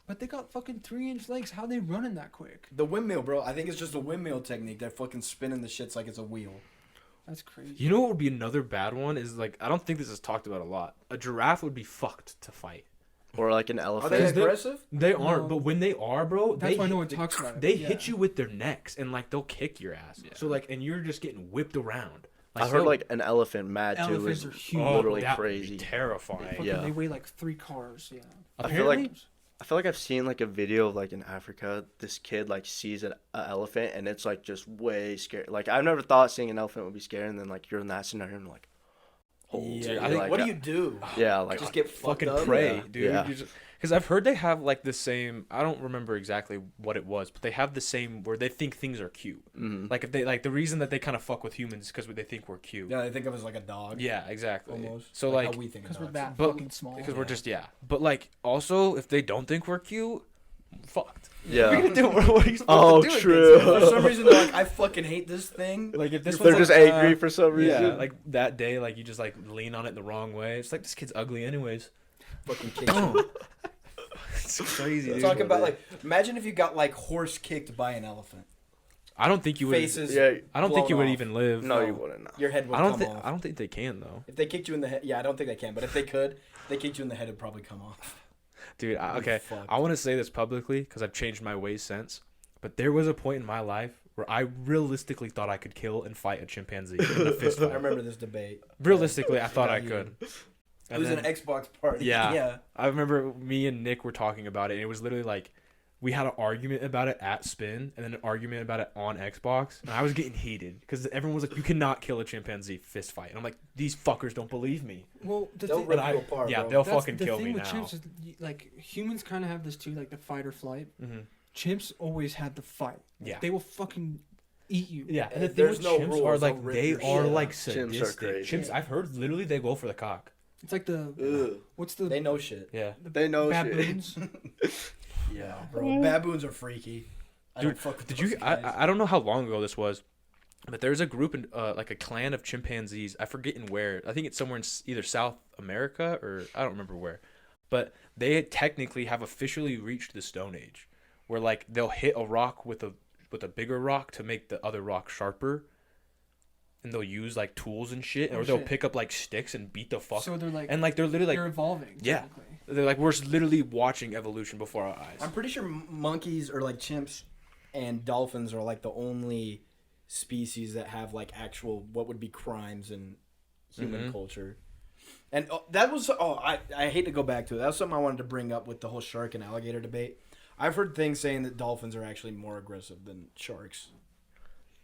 But they got fucking 3-inch legs. How they running that quick? The windmill, bro. I think it's just a windmill technique. They're fucking spinning the shits like it's a wheel. That's crazy. You know what would be another bad one is like I don't think this is talked about a lot. A giraffe would be fucked to fight. Or like an Are elephant. they Because they're- aggressive? They aren't, No. but when they are, bro, That's they why no hit- one talks about it. They Yeah. hit you with their necks and like they'll kick your ass. So like, and you're just getting whipped around. Like, I heard they'll- like an elephant mad too Elephants is are huge. literally that would be crazy. terrifying. Fucking, Yeah. They weigh like 3 cars. Yeah. I feel like Apparently- I feel like I've seen like a video of like in Africa, this kid like sees an elephant and it's like just way scary. Like I've never thought seeing an elephant would be scary, and then like you're in that scenario and like, holy, Yeah. I think- like, what do you do? Yeah, like Just get fucked fucking up? pray, Yeah. dude. Yeah. Because I've heard they have like the same. I don't remember exactly what it was, but they have the same where they think things are cute. mhm. Like if they like the reason that they kind of fuck with humans is because they think we're cute. Yeah, I think of it as like a dog. Yeah, exactly. Almost. So how like, we think of Because we're dogs. that But- fucking small. because we're Yeah. just But like also if they don't think we're cute, fucked. Yeah. What are you doing? What are you supposed Oh, to do? true. against For them? some reason, they're like, I fucking hate this thing. Like if this They're one's just like, angry for some reason. Yeah, like that day, like you just like lean on it the wrong way. It's like this kid's ugly, anyways. Fucking kick you. It's crazy. Dude. Talk about like, imagine if you got like horse kicked by an elephant. I don't think you would. Faces. Yeah. I don't think you blown would off. even live. No, you wouldn't. No. Your head would I don't come think. off. I don't think they can though. If they kicked you in the head, yeah, I don't think they can. But if they could, they kicked you in the head, it'd probably come off. Dude, You'd be okay. fucked. I want to say this publicly because I've changed my ways since. But there was a point in my life where I realistically thought I could kill and fight a chimpanzee in a fist I fight. remember this debate. Realistically, I thought Got I you. could. It was an Xbox party. Yeah. Yeah. I remember me and Nick were talking about it, and it was literally like we had an argument about it at Spin, and then an argument about it on Xbox, and I was getting heated because everyone was like, "You cannot kill a chimpanzee fist fight," and I'm like, "These fuckers don't believe me." Well, They'll rip you apart, yeah, bro. they'll that's fucking the kill thing me with now. chimps is, like, humans kind of have this too, like the fight or flight. Mm-hmm. Chimps always had the fight. Yeah. They will fucking eat you. Yeah, and the thing There's with no chimps rules, are they'll like rip they your are shit like out. Chimps are sadistic. crazy. Chimps, I've heard literally they go for the cock. It's like the Ugh. what's the They know shit. Yeah. They know baboons? Yeah, bro. Baboons are freaky. I Dude, don't fuck with Did those you? guys. I don't know how long ago this was, but there's a group in like a clan of chimpanzees. I forget in where. I think it's somewhere in either South America or I don't remember where, but they technically have officially reached the Stone Age, where like they'll hit a rock with a bigger rock to make the other rock sharper, and they'll use like tools and shit, Oh, or they'll shit. pick up like sticks and beat the fuck. So they're like and like they're literally they're like evolving. Yeah. technically. they're like we're literally watching evolution before our eyes. I'm pretty sure monkeys or like chimps and dolphins are like the only species that have like actual what would be crimes in human Mhm. culture. And that was I hate to go back to it. That was something I wanted to bring up with the whole shark and alligator debate. I've heard things saying that dolphins are actually more aggressive than sharks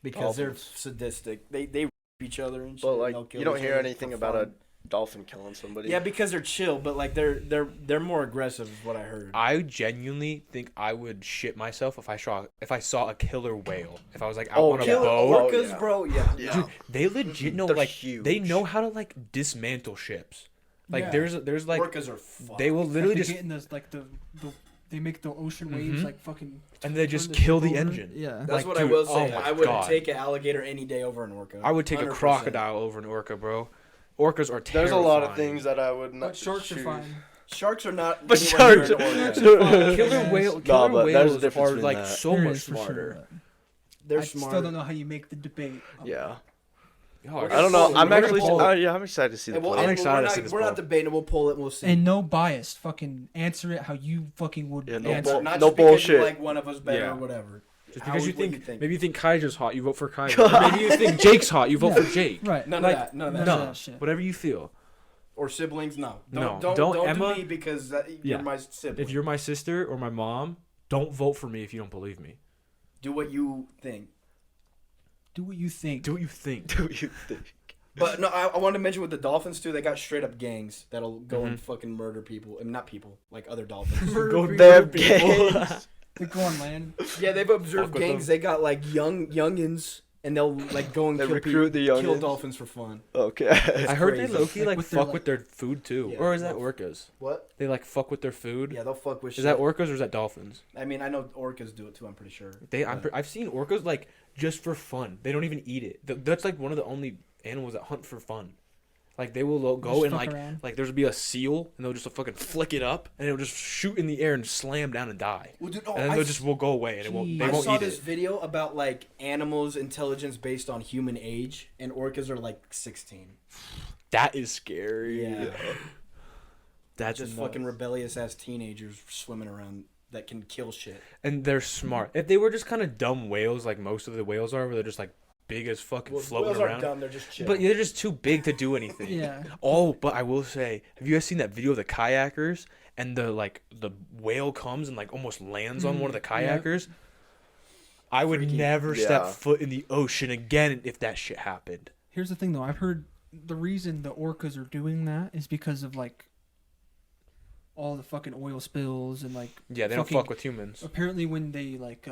because they're sadistic. They rip each other and shit. But like and they'll kill you don't each hear other anything for about fun. a dolphin killing somebody. Yeah, because they're chill, but like they're more aggressive is what I heard. I genuinely think I would shit myself if I saw a killer whale. If I was like out on a kill boat, orcas, yeah. bro. Yeah. Yeah. dude, they legit know They're like huge. they know how to like dismantle ships. Like Yeah. there's like Orcas are fucked. they will literally Like, just they get in this, like the they make the ocean waves Mhm. like fucking and they turn just the kill ship the over. engine. Yeah. That's Like, what I dude, will oh say. my I would God. take an alligator any day over an orca. I would take 100%. a crocodile over an orca, bro. Orcas are terrifying. There's a lot of things that I would not. But sharks are choose. fine. Sharks are not. But anywhere near sharks an are- orca. Killer whale, Nah, killer but there's a whales difference are between like that. so There much is for smarter. sure. They're I smart. still don't know how you make the debate. Yeah. Oh, We're I don't know. pull it. I'm We're gonna actually. pull it. Yeah, I'm excited to see the And we'll, play. I'm and excited we're to not, see this we're not ball. debating. We'll pull it. And we'll see. And no bias. Fucking answer it how you fucking would Yeah, no answer. bull- it. not no just because bullshit. you like one of us better Yeah. or whatever. Just How because you would- what think, maybe you think Kaiser's hot, you vote for Kaiser. God. Or maybe you think Jake's hot, you vote Yeah. for Jake. Right. None like, of that. None of that. None No, of that shit. whatever you feel. Or siblings. No. No. Don't Don't Emma- do me because you're Yeah. my sibling. If you're my sister or my mom, don't vote for me if you don't believe me. do what you think. Do what you think. Do what you think. Do you think? But no, I wanted to mention with the dolphins too. They got straight up gangs that'll go and Mhm. fucking murder people, and not people like other dolphins. Go They there, have people. gangs. They go on land. Yeah, they've observed Fuck with gangs. them. They got like youngins, and they'll like go and They kill recruit the kill youngins? dolphins for fun. Okay. I heard crazy. they low-key Like, like with their, fuck like- with their food too. Yeah, Or is that no. orcas? What? They like fuck with their food? Yeah, they'll fuck with. Is shit. that orcas or is that dolphins? I mean, I know orcas do it too. I'm pretty sure. I've seen orcas like just for fun. They don't even eat it. That's like one of the only animals that hunt for fun. Like they will go Just and fuck like around. like there'll be a seal and they'll just fucking flick it up and it'll just shoot in the air and slam down and die. Well, dude, And then they'll just will go away and it won't. They I won't saw eat this it. video about like animals' intelligence based on human age, and orcas are like 16. That is scary. Yeah. That's Just nuts. fucking rebellious ass teenagers swimming around that can kill shit. And they're smart. If they were just kind of dumb whales like most of the whales are, where they're just like big as fucking floating whales around. aren't dumb. They're just chill. But they're just too big to do anything. Yeah. Oh, but I will say, have you guys seen that video of the kayakers and the whale comes and like almost lands on one of the Yeah. kayakers? I would Freaky. never step Yeah. foot in the ocean again if that shit happened. Here's the thing though. I've heard the reason the orcas are doing that is because of like all the fucking oil spills and like Yeah, they don't fucking- fuck with humans. apparently when they like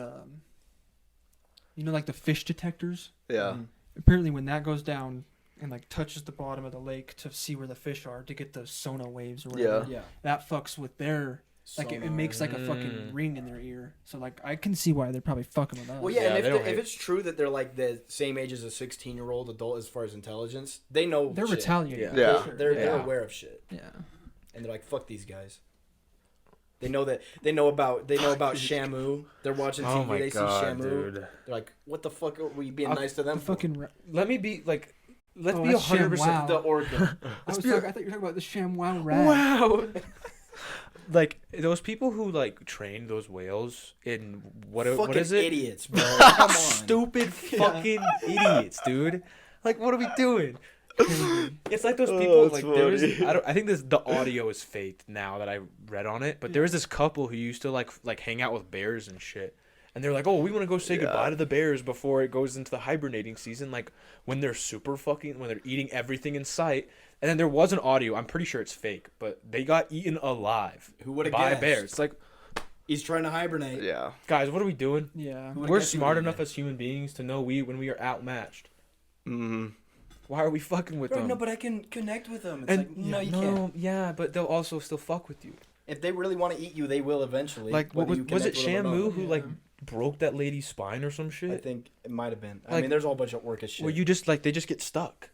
you know like the fish detectors. Yeah. Apparently when that goes down and like touches the bottom of the lake to see where the fish are to get the sonar waves or whatever. yeah. That fucks with their like it makes like a fucking Mm. ring in their ear. So like I can see why they're probably fucking with us. Well, yeah, Yeah, and they don't if hate- it's true that they're like the same age as a 16-year-old adult as far as intelligence, they know They're shit. retaliating. Yeah. for sure. They're Yeah. aware of shit, Yeah. and they're like, "Fuck these guys." They know about Shamu. They're watching TV. Oh my they god, see Shamu. dude. They're like, "What the fuck are we being I'll- nice to them The for?" fucking Let me be like, let's Oh, be that's 100%. ShamWow. The orca. I thought you were talking about the ShamWow rat. Wow. Like those people who like train those whales in what Fucking is it? idiots, bro. Come on. Stupid fucking idiots, dude. Like what are we doing? Crazy. It's like those people. that's Like there was, funny. I think the audio is faked now that I read on it. But there was this couple who used to like hang out with bears and shit. And they're like, oh, we want to go say goodbye to the bears before it goes into the hibernating season. Like when they're when they're eating everything in sight. And then there was an audio. I'm pretty sure it's fake, but they got eaten alive. Who would have by guessed? bears? It's like, He's trying to hibernate. Yeah. guys, what are we doing? Yeah. Who would've We're guessed he smart would've enough guessed? as human beings to know when we are outmatched. Mm-hmm. Why are we fucking with Bro, them? no, but I can connect with them. It's and like, no, you can't. yeah, but they'll also still fuck with you. If they really want to eat you, they will eventually. Like, what whether was you it connect with them or Shamu not. who like broke that lady's spine or some shit? I think it might have been. I Like- mean, there's a whole bunch of orca shit. Where you just like they just get stuck,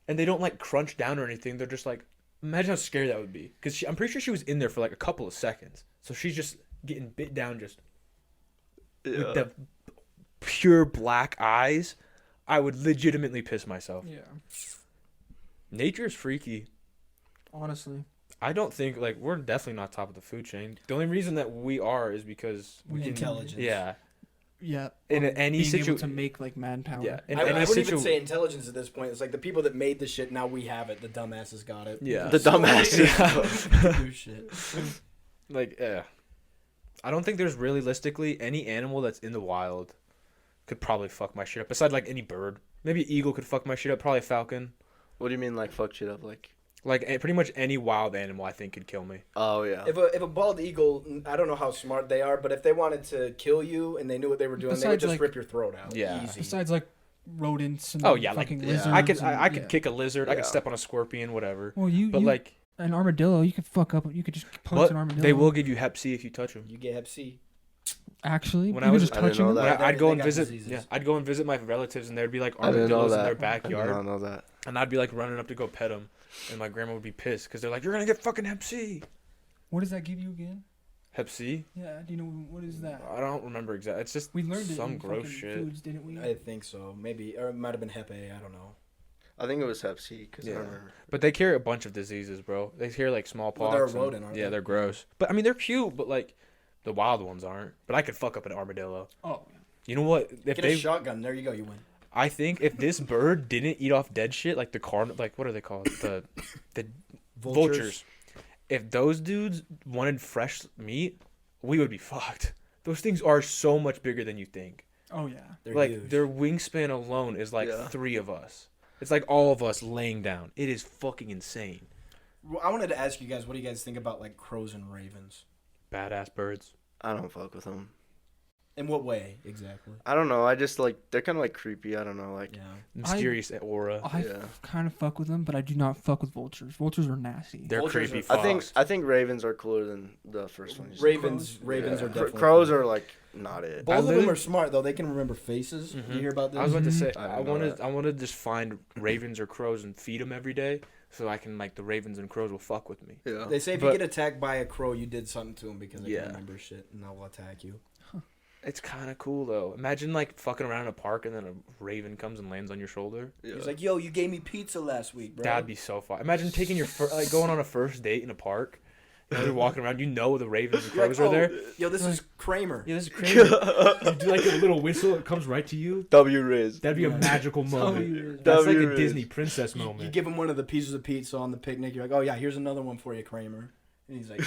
and they don't like crunch down or anything. They're just like, imagine how scary that would be. Because I'm pretty sure she was in there for like a couple of seconds, so she's just getting bit down just with the pure black eyes. I would legitimately piss myself. Yeah. Nature is freaky. Honestly. I don't think like we're definitely not top of the food chain. The only reason that we are is because we can. Intelligence. Yeah. Yeah. In Or any being able situation. to make like manpower. Yeah. In I any wouldn't even situ- say intelligence at this point. It's like the people that made the shit, now we have it. The dumbasses got it. Yeah. The dumbasses. Do shit. Like, yeah. I don't think there's realistically any animal that's in the wild could probably fuck my shit up. Besides, like, any bird. Maybe an eagle could fuck my shit up. Probably a falcon. What do you mean, like, fuck shit up? Like, Pretty much any wild animal, I think, could kill me. oh, yeah. If a bald eagle, I don't know how smart they are, but if they wanted to kill you and they knew what they were doing, they would Besides, just like- rip your throat out. Yeah. Easy. Besides like rodents and Oh, yeah, like, fucking yeah. lizards. I could and- I could yeah. kick a lizard. I could Yeah. step on a scorpion, whatever. Well, But, like, an armadillo, you could fuck up. You could just punch but an armadillo. they will give you Hep C if you touch them. You get Hep C. Actually, When you I was- just I didn't touching know them. that. I'd They go and got visit. diseases. Yeah, I'd go and visit my relatives, and there'd be like I didn't know armadillos in that. their I did backyard, not know that. and I'd be like running up to go pet them, and my grandma would be pissed because they're like, "You're gonna get fucking Hep C." What does that give you again? Hep C? Yeah. Do you know what is that? I don't remember exactly. It's just We learned it some in gross fucking shit. foods, didn't we? I think so. Maybe. Or it might have been Hep A. I don't know. I think it was Hep C, because I Yeah. don't remember. But they carry a bunch of diseases, bro. They carry like smallpox. Well, they're a and- rodent, aren't yeah, they? they're gross. But I mean, they're cute, but like the wild ones aren't. But I could fuck up an armadillo. Oh. You know what? If Get a they, shotgun. There you go. You win. I think if this bird didn't eat off dead shit, like like what are they called? The vultures. If those dudes wanted fresh meat, we would be fucked. Those things are so much bigger than you think. Oh yeah. They're like huge. their wingspan alone is like Yeah. 3 of us. It's like all of us laying down. It is fucking insane. Well, I wanted to ask you guys, what do you guys think about like crows and ravens? Badass birds. I don't fuck with them. In what way exactly? I don't know. I just, like, they're kind of, like, creepy. I don't know. Like, Yeah. Mysterious aura. I Yeah. kind of fuck with them, but I do not fuck with vultures. Vultures are nasty. They're Vultures creepy. are- I think ravens are cooler than the first one. Ravens Crows? are Yeah. definitely Crows are, like, not it. Both of them literally- are smart though. They can remember faces. Mhm. You hear about this? I was about to say I I didn't know want to that. I want to just find ravens or crows and feed them every day, so I can like the ravens and crows will fuck with me. Yeah. They say if But- you get attacked by a crow, you did something to them because they Yeah. can remember shit and they'll attack you. It's kind of cool though. Imagine like fucking around in a park and then a raven comes and lands on your shoulder. Yeah. He's like, "Yo, you gave me pizza last week, bro." That'd be so fun. Imagine taking your like going on a first date in a park. And you're walking around, the ravens and You're like, crows are there. Yo, this is Kramer. Yeah, this is crazy. You do like a little whistle, it comes right to you. W Riz. That'd be a Yeah. magical Oh, moment. That's like a W is- Disney princess You moment. give him one of the pieces of pizza on the picnic. You're like, "Oh yeah, here's another one for you, Kramer." And he's like,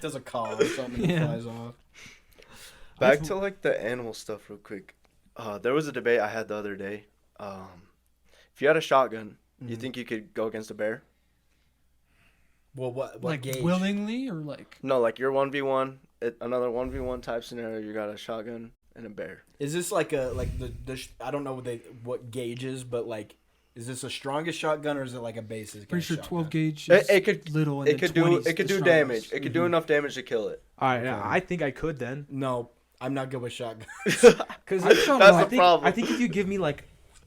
does a call or something and it Yeah. flies off. Back to, like, the animal stuff real quick. There was a debate I had the other day. If you had a shotgun, you Mhm. think you could go against a bear? Well, what like gauge? willingly or like No, like, you're 1v1, another 1v1 type scenario, you got a shotgun and a bear. Is this like I don't know what gauge is, but like, is this a strongest shotgun or is it like a basic? pretty sure shotgun? 12 gauge. It- Is it could- little. And It could do damage. It could do enough damage to kill it. All right, I think I could then. No, I'm not good with shotgun. Because I've shot That's a the lot. problem. I think if you give me like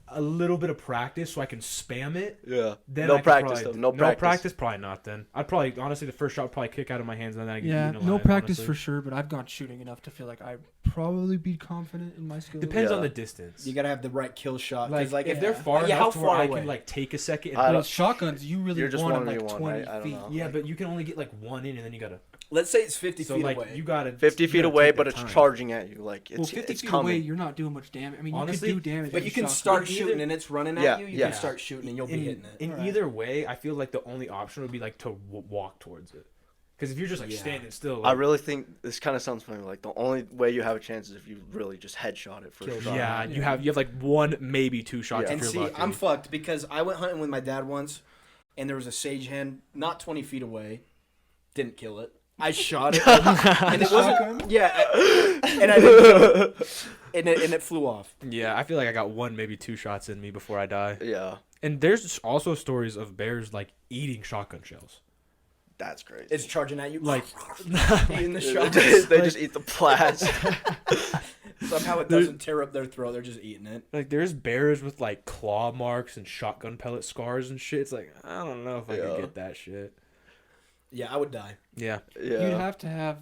a little bit of practice so I can spam it, Yeah. then No I could practice, probably, though. No practice. probably not. Then I'd probably honestly the first shot would probably kick out of my hands and then I get Yeah, eaten no alive, practice honestly. for sure, but I've gone shooting enough to feel like I'd probably be confident in my skills. Depends on Yeah. the distance. You gotta have the right kill shot. 'cause, Like, if they're yeah. far Yeah, enough how to where far I away? can like take a second. I And Well, don't- shotguns, you really You're just want them 1v1, like 20 right? I don't feet. know. yeah, but you can only get like one in and then you gotta. Let's say it's 50 So feet like away. you gotta 50 you feet gotta away, take but that it's time. charging at you. Like Well, it's 50 it's feet coming. away, you're not doing much damage. I mean, Honestly, you could do damage. But with you a can shotgun. start Either- shooting and it's running Yeah, at you. You yeah. can start shooting and you'll be hitting it. In Alright. either way, I feel like the only option would be like to walk towards it. Because if you're just like Yeah. standing still, I like, really think this kind of sounds funny. Like the only way you have a chance is if you really just headshot it first shot. yeah, you have like one, maybe two shots Yeah. if And you're see, lucky. I'm fucked because I went hunting with my dad once, and there was a sage hen not 20 feet away. Didn't kill it. I shot it, and it wasn't. Yeah, and I didn't kill it, and it flew off. Yeah, I feel like I got one, maybe two shots in me before I die. Yeah, And there's also stories of bears like eating shotgun shells. that's crazy. It's charging at you, Like, eating the they shot. just eat the plats. Somehow it doesn't tear up their throat. They're just eating it. like there's bears with like claw marks and shotgun pellet scars and shit. It's like I don't know if I Yeah. could get that shit. Yeah, I would die. Yeah. Yeah, You'd have to have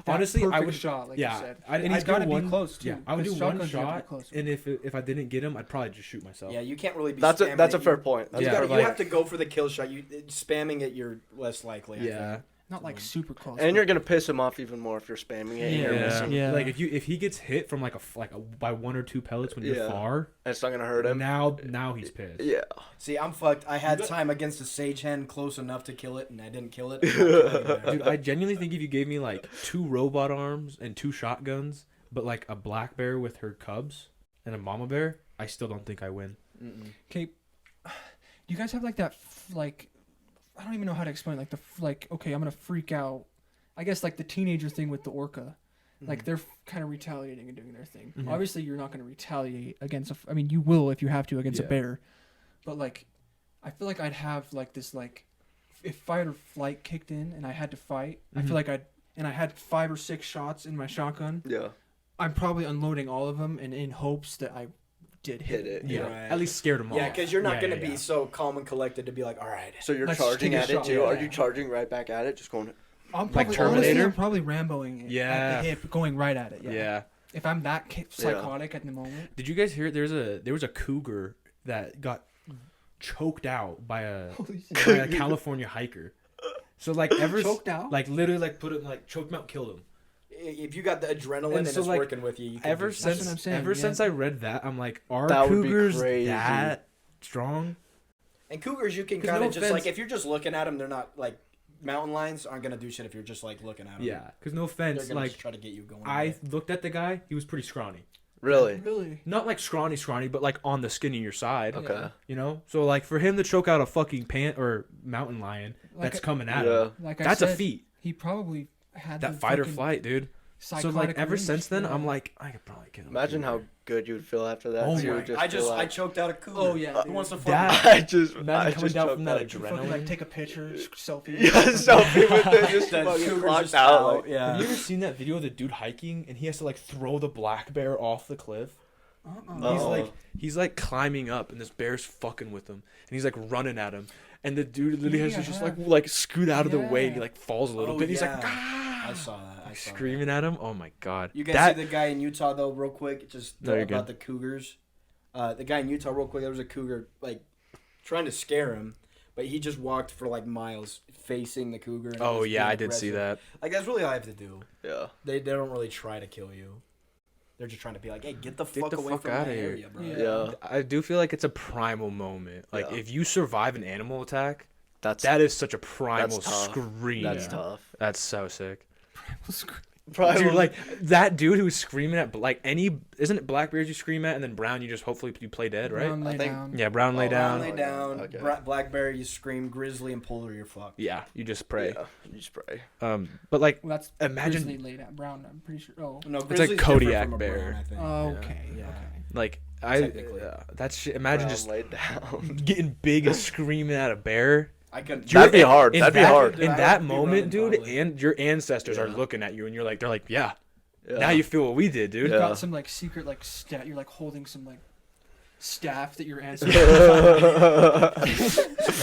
that Honestly, I perfect would- shot, like yeah, you said. I'd And he's do got to be one- close too. Yeah, I would do 'cause one shotguns, you have to be shot, close. and if I didn't get him, I'd probably just shoot myself. Yeah, you can't really be. that's a spamming that's a it. fair point. That's You, Yeah, a fair gotta, like- you have to go for the kill shot. You spamming it, you're less likely. I Yeah. think. Not like super close. And but- you're gonna piss him off even more if you're spamming it. And you're Yeah. missing. Yeah. Like if he gets hit from like by one or two pellets when you're Yeah. far, And it's not gonna hurt him. now he's pissed. Yeah. See, I'm fucked. I had You got- time against a sage hen close enough to kill it, and I didn't kill it. Dude, I genuinely think if you gave me like 2 robot arms and 2 shotguns, but like a black bear with her cubs and a mama bear, I still don't think I win. Okay, do you guys have like that like I don't even know how to explain like okay, I'm gonna freak out. I guess like the teenager thing with the orca. Like they're kind of retaliating and doing their thing. Mhm. Obviously, you're not going to retaliate against I mean, you will if you have to against a Yeah. bear. But like, I feel like I'd have like this like, if fight or flight kicked in and I had to fight, I Mhm. feel like I had 5 or 6 shots in my shotgun. Yeah. I'm probably unloading all of them and in hopes that I did Hit it. Yeah, Right. at least scared him off. Yeah, because you're not Yeah, gonna yeah, be yeah. so calm and collected to be like, all right. So you're Let's charging take a at it shot. too? Are Yeah. you charging right back at it? Just going. I'm Like probably, honestly, Terminator? I'm probably Ramboing it at Yeah. the hip, going right at it. Yeah. If I'm that psychotic at the moment. Did you guys hear? There was a cougar that got choked out by a California hiker. So like Choked out? like literally like put him like choked him out, killed him. If you got the adrenaline And and, so, it's like, working with you, can Ever do since what I'm saying, yeah. since I read that, I'm like, are That would be cougars crazy. that strong? And cougars, you can 'Cause kind no of just offense- like if you're just looking at them, they're not like mountain lions aren't gonna do shit if you're just like looking at them. Yeah, because no they're offense, gonna like just try to get you going. I looked at the guy, he was pretty scrawny. Really? Really? Not like scrawny, but like on the skinnier side. Okay. Yeah. You know, so like for him to choke out a fucking mountain lion Like that's I- coming at Yeah. him, Like I that's a said, feat. He probably had That the fight or fucking flight, dude. So like psychotic ever range, since then, yeah. I'm like, I could probably kill him. Imagine how good you would feel after that. Oh too. my- I feel just like- I choked out a cougar. Oh, yeah, Who dude. wants to fuck? That- I just Imagine coming just down choked from that out a You cougar. fucking like adrenaline. take a picture, selfie. Yeah, selfie with it, just That fucking cougar clocked just out. out, Like, yeah. Have you ever seen that video of the dude hiking and he has to like throw the black bear off the cliff? Uh-uh. He's like climbing up and this bear's fucking with him and he's like running at him and the dude literally has to just like scoot out of the way and he like falls a little Oh, bit. And he's yeah. like I saw that. I saw screaming at him. Oh my god. That. You guys that see the guy in Utah though, real quick, just No, you're about good. the cougars. The guy in Utah, real quick. There was a cougar like trying to scare him, but he just walked for like miles facing the cougar. And it Oh was yeah, being I did see aggressive. that. Like that's really all I have to do. yeah. They don't really try to kill you. They're just trying to be like, hey, get the fuck the away fuck from outta my here. area, bro. Yeah. Yeah. I do feel like it's a primal moment. Like Yeah. if you survive an animal attack, That's that is such a primal That's tough. scream. That's tough. That's so sick. Probably Dude, like that dude who was screaming at like isn't it black bears you scream at and then brown you just hopefully you play dead, right? Brown lay I think- down. Yeah, brown lay Brown down. lay down. Okay. Black bear, you scream. Grizzly and polar, you're fucked. Yeah, you just pray. Yeah, you spray. But like Well, that's Imagine- grizzly lay down. Brown, I'm pretty sure. Oh. No, like grizzly's different Kodiak from a bear. brown, I think. Okay. Yeah. Okay. like Technically. that's shit. Imagine Brown just laid down. getting big and screaming at a bear. I couldn't. That'd be hard. In That'd be that- hard. In I'd that be moment, running dude, probably. and your ancestors are Yeah. looking at you, and they're like, yeah. Yeah. Now you feel what we did, dude. You Yeah. got some like secret like stat. You're like holding some like staff that your ancestors.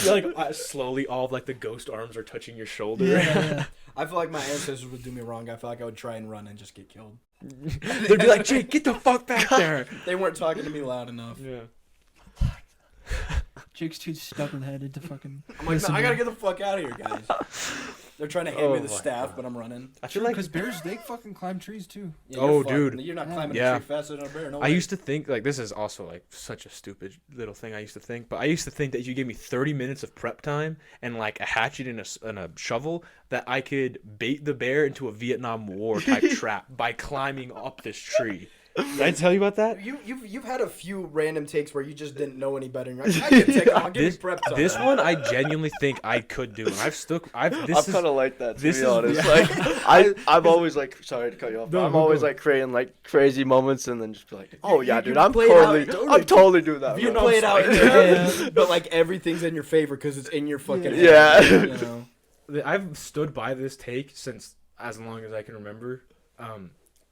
You're like slowly, all of like the ghost arms are touching your shoulder. yeah. I feel like my ancestors would do me wrong. I feel like I would try and run and just get killed. They'd be like, Jake, get the fuck back there. They weren't talking to me loud enough. Yeah. Jake's too stubborn headed to fucking. I'm like, no, I gotta get the fuck out of here, guys. They're trying to hand me Oh the my staff, God. but I'm running. I feel like because bears they fucking climb trees too. Yeah, Oh, you're fucked. dude. You're not climbing Yeah. a tree faster than a bear. No I way. used to think like this is also like such a stupid little thing I used to think, but I used to think that if you gave me 30 minutes of prep time and like a hatchet and a shovel, that I could bait the bear into a Vietnam War type trap by climbing up this tree. Did I tell you about that? You've had a few random takes where you just didn't know any better. And you're like, I can take. I'll give you prep time. This one I genuinely think I could do, and I'm kind of like that, to this be is- honest. yeah. Like, I'm always like, sorry to cut you off. No, I'm no, always go. like creating like crazy moments, and then just be like, oh yeah, you dude, I'm play it out, totally doing that. You bro. play it out in your head, but like everything's in your favor because it's in your fucking head. Yeah. You know? I've stood by this take since as long as I can remember.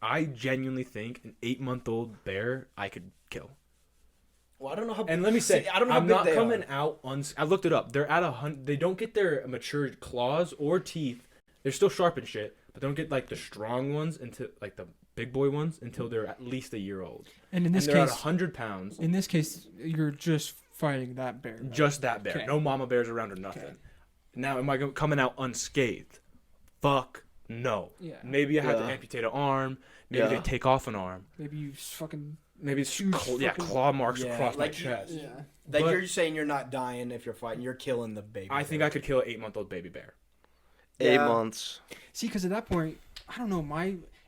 I genuinely think an 8-month-old bear I could kill. Well, I don't know how. And let me say, I don't know how I'm big not they coming are. out I looked it up. They're at 100. They don't get their mature claws or teeth. They're still sharp and shit, but they don't get like the strong ones until like the big boy ones until they're at least a year old. And in this And they're at case, 100 pounds. in this case, you're just fighting that bear. right? Just that bear. Okay. No mama bears around or nothing. Okay. Now, am I coming out unscathed? Fuck no. Yeah. Maybe I had to Yeah. amputate an arm. Maybe Yeah. they take off an arm. Maybe you fucking Maybe it's Huge fucking- claw marks Yeah, across like my chest. yeah. Like But- you're saying, you're not dying if you're fighting. You're killing the baby. I think I could kill an 8-month-old baby bear. 8 Yeah. months. See, because at that point, I don't know.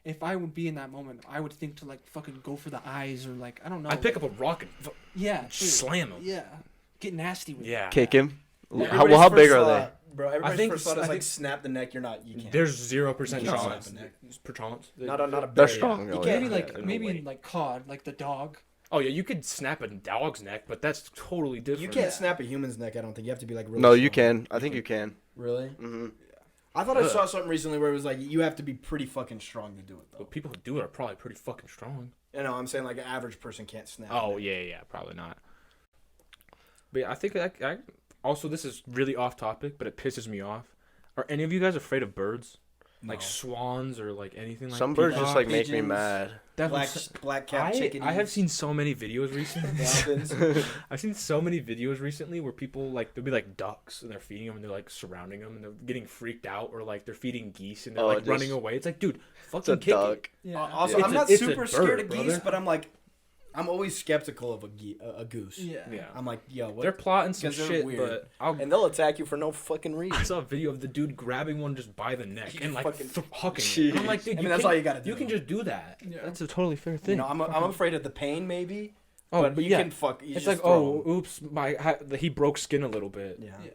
If I would be in that moment, I would think to like fucking go for the eyes or like I don't know. I'd pick up a rock and yeah, dude. slam him. Yeah, get nasty with it. Yeah. Kick him. Everybody's How first big are they? thought- Bro, everybody's think first thought I is like think- snap the neck. You're not. You can't. There's 0% You can't chance. snap a neck. Per chance. Not a They're bear. strong, You though, can't. Maybe yeah. like no maybe way. in like cod, like the dog. Oh yeah, you could snap a dog's neck, but that's totally different. You can't snap a human's neck. I don't think you have to be like really. No, you strong. can. I think you can. Really? Mm-hmm. I thought I saw something recently where it was like you have to be pretty fucking strong to do it though. But people who do it are probably pretty fucking strong. You know, I'm saying like an average person can't snap. Oh yeah, probably not. But yeah, I think I also this is really off topic, but it pisses me off. Are any of you guys afraid of birds? Like No. swans or like anything like Some birds just peacocks, like make me pigeons. mad. Black cap chicken. I have seen so many videos recently. Dolphins. I've seen so many videos recently where people like there'll be like ducks and they're feeding them and they're like surrounding them and they're getting freaked out or like they're feeding geese and they're Oh, like just- running away. It's like, dude, It's a fucking kick duck. it. Yeah. Also, It's I'm a- not it's a super bird, scared of geese, brother. but I'm like, I'm always skeptical of a goose. Yeah. Yeah, I'm like, yo, what? they're plotting some 'Cause they're shit, weird. but I'll. and they'll attack you for no fucking I reason. saw a video of the dude grabbing one just by the neck You and like fucking- hucking it. And I'm like, dude, I mean, that's all you gotta do. You can just do that. Yeah. That's a totally fair You thing. know, I'm afraid of the pain, maybe. oh, but you yeah. can fuck. You It's just like, throw oh, oops, he broke skin a little bit. 'em. Yeah. Yeah.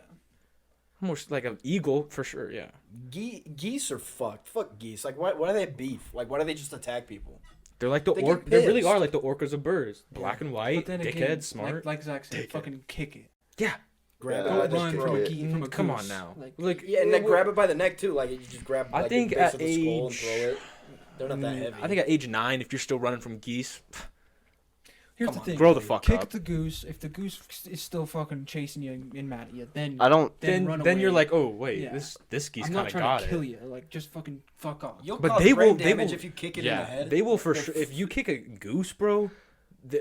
Almost like an eagle for sure. Yeah. Geese are fucked. Fuck geese. Like, why do they beef? Like, why do they just attack people? They're like the They get They really pissed. are like the orcas of birds. Black and But white, then dickhead, again, smart. like Zach said, fucking kick it. yeah. Grab Yeah, it. Don't by the run throat. from a it. geese. From a Come on goose. now. Like, Yeah, and then grab it by the neck too. Like you just grab. I Like, think the base at of the skull and age- throw it. They're not that heavy. I think at age 9, if you're still running from geese, here's Come the on. thing. grow the fuck Kick up. the goose. If the goose is still fucking chasing you and mad at you, then I don't. then run Then you're away. like, oh wait, Yeah. this geese I'm kind not of trying got to kill it. you. Like just fucking fuck off. You'll But cause they brain will- they damage will- if you kick it in the Yeah, head. they will for They're sure. If you kick a goose, bro,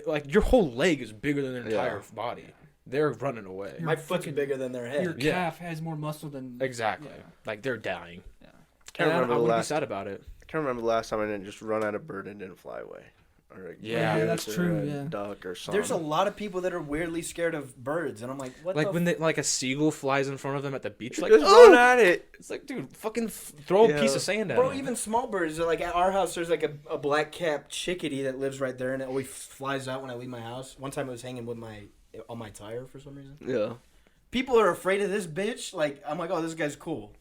like your whole leg is bigger than their entire body. They're running away. My foot's bigger than their Your head. Yeah. calf has more muscle than Exactly. Yeah. Like they're dying. Yeah. Can't And I remember the wouldn't be last. sad about it. I can't remember the last time I didn't just run at a bird and didn't fly away. Or a Yeah, goose that's or true, a yeah. duck or something. There's a lot of people that are weirdly scared of birds, and I'm like, what? Like the when like a seagull flies in front of them at the beach, like Just oh! run at it. It's like, dude, fucking throw a Yeah. piece of sand at Bro, it. even small birds. Like at our house, there's like a black capped chickadee that lives right there, and it always flies out when I leave my house. One time, it was hanging with on my tire for some reason. Yeah. People are afraid of this bitch. Like I'm like, oh, this guy's cool.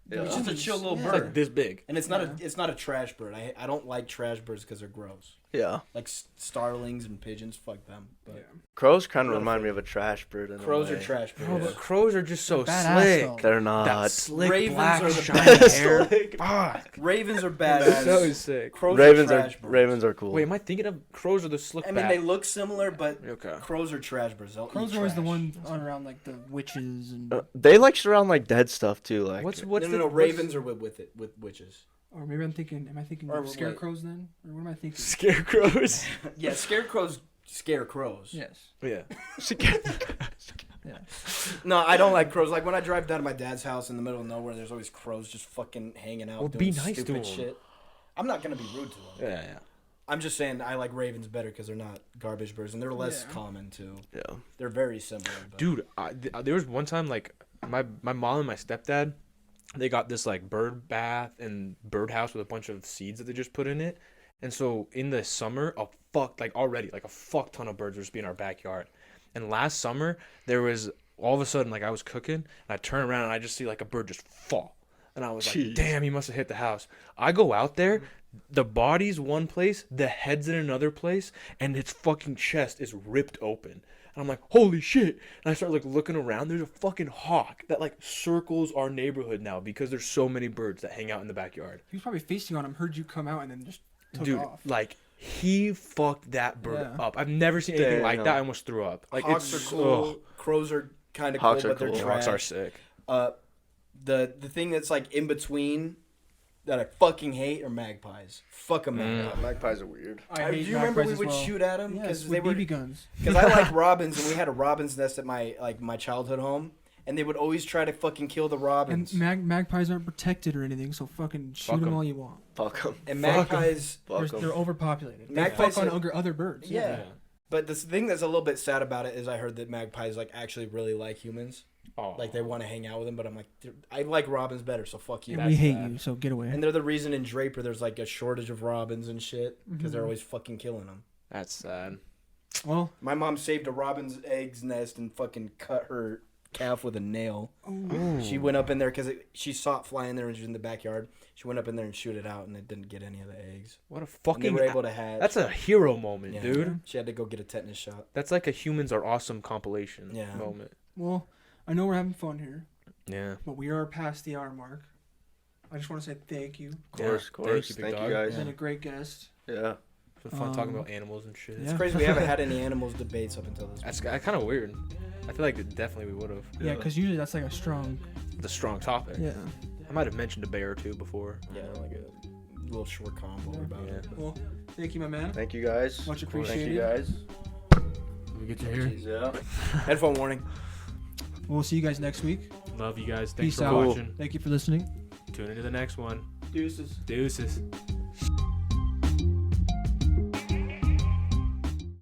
Yeah. It's just a chill little Yeah. It's bird, like this big. and it's not a trash bird. I don't like trash birds because they're gross. Yeah. Like starlings and pigeons, fuck them. But Yeah. Crows kind of Not remind me of a trash bird. In crows a are way. trash Bro, birds. but crows are just so Badass, slick. though. They're That not. slick Ravens black are the shiny best. hair. Slick. Fuck. Ravens are badass. So sick. Crows Ravens are are trash birds. ravens are cool. Wait, am I thinking of crows or the slick I mean, back? they look similar, but Okay. crows are trash birds. They'll Crows eat are always the trash. one on around like the witches and They like surround like dead stuff too. Like What's No, what's no, the Ravens are with witches. or maybe I'm thinking. Am I thinking Or of wait. scarecrows then, or what am I thinking? scarecrows? Yeah, scarecrows scare crows. Yes. Yeah. Yeah. No, I don't like crows. Like when I drive down to my dad's house in the middle of nowhere, there's always crows just fucking hanging out Well, doing be nice to stupid 'em. shit. I'm not gonna be rude to them. Yeah. I'm just saying I like ravens better because they're not garbage birds and they're less Yeah. common too. Yeah. They're very similar. But... Dude, there was one time like my mom and my stepdad, they got this like bird bath and birdhouse with a bunch of seeds that they just put in it. And so in the summer, a fuck ton of birds were just be in our backyard. And last summer, there was all of a sudden like I was cooking and I turn around and I just see like a bird just fall. And I was Jeez. like, damn, he must have hit the house. I go out there, the body's one place, the head's in another place, and its fucking chest is ripped open. And I'm like, holy shit. And I start like looking around. There's a fucking hawk that like circles our neighborhood now because there's so many birds that hang out in the backyard. He was probably feasting on him, heard you come out, and then just took Dude, off. like he fucked that bird Yeah. up. I've never seen anything like Damn. that. I almost threw up. Like Hawks it's are cool. ugh. Crows are kind of cool, Hawks are but they're cool. trash. Hawks are sick. The thing that's like in between that I fucking hate are magpies. Fuck a magpie. Magpies are weird. I Do hate you remember we magpies as would well. shoot at them Yes, because with they were BB guns. because I like robins and we had a robin's nest at my childhood home and they would always try to fucking kill the robins. And magpies aren't protected or anything, so fucking shoot Fuck them 'em. all you want. Fuck them. And Fuck 'em. magpies, They're overpopulated. They Magpies fuck on are- other birds. yeah. But the thing that's a little bit sad about it is I heard that magpies like actually really like humans. Oh. Like they want to hang out with them, but I'm like, dude, I like robins better, so fuck you. And That's we hate sad. you, so get away. And they're the reason in Draper there's like a shortage of robins and shit because they're Mhm. always fucking killing them. That's sad. Well, My mom saved a robin's eggs nest and fucking cut her calf with a nail. She went up in there because she saw it fly in there and she was in the backyard. She went up in there and shoot it out and it didn't get any of the eggs. What a And they fucking were able to hatch. That's a hero moment, Yeah. dude. She had to go get a tetanus shot. That's like a humans are awesome compilation Yeah. moment. well, I know we're having fun here, Yeah. but we are past the hour mark. I just want to say thank you. Of course, Yeah. of course. Thank you, Thank big you dog. You've guys. been a great guest. Yeah. It's been fun talking Um, about animals and shit. yeah. It's crazy we haven't had any animals debates up until this That's point. kind of weird. I feel like definitely we would have. Yeah, because usually that's like a strong. The strong topic. Yeah. I might have mentioned a bear or two before. Yeah, like a little short combo about Yeah. it. Well, thank you, my man. Thank you guys. Much Thank appreciated. you guys. We get Yeah. Headphone warning. We'll see you guys next week. Love you guys. Thanks Peace for out. watching. Thank you for listening. Tune into the next one. Deuces. Deuces.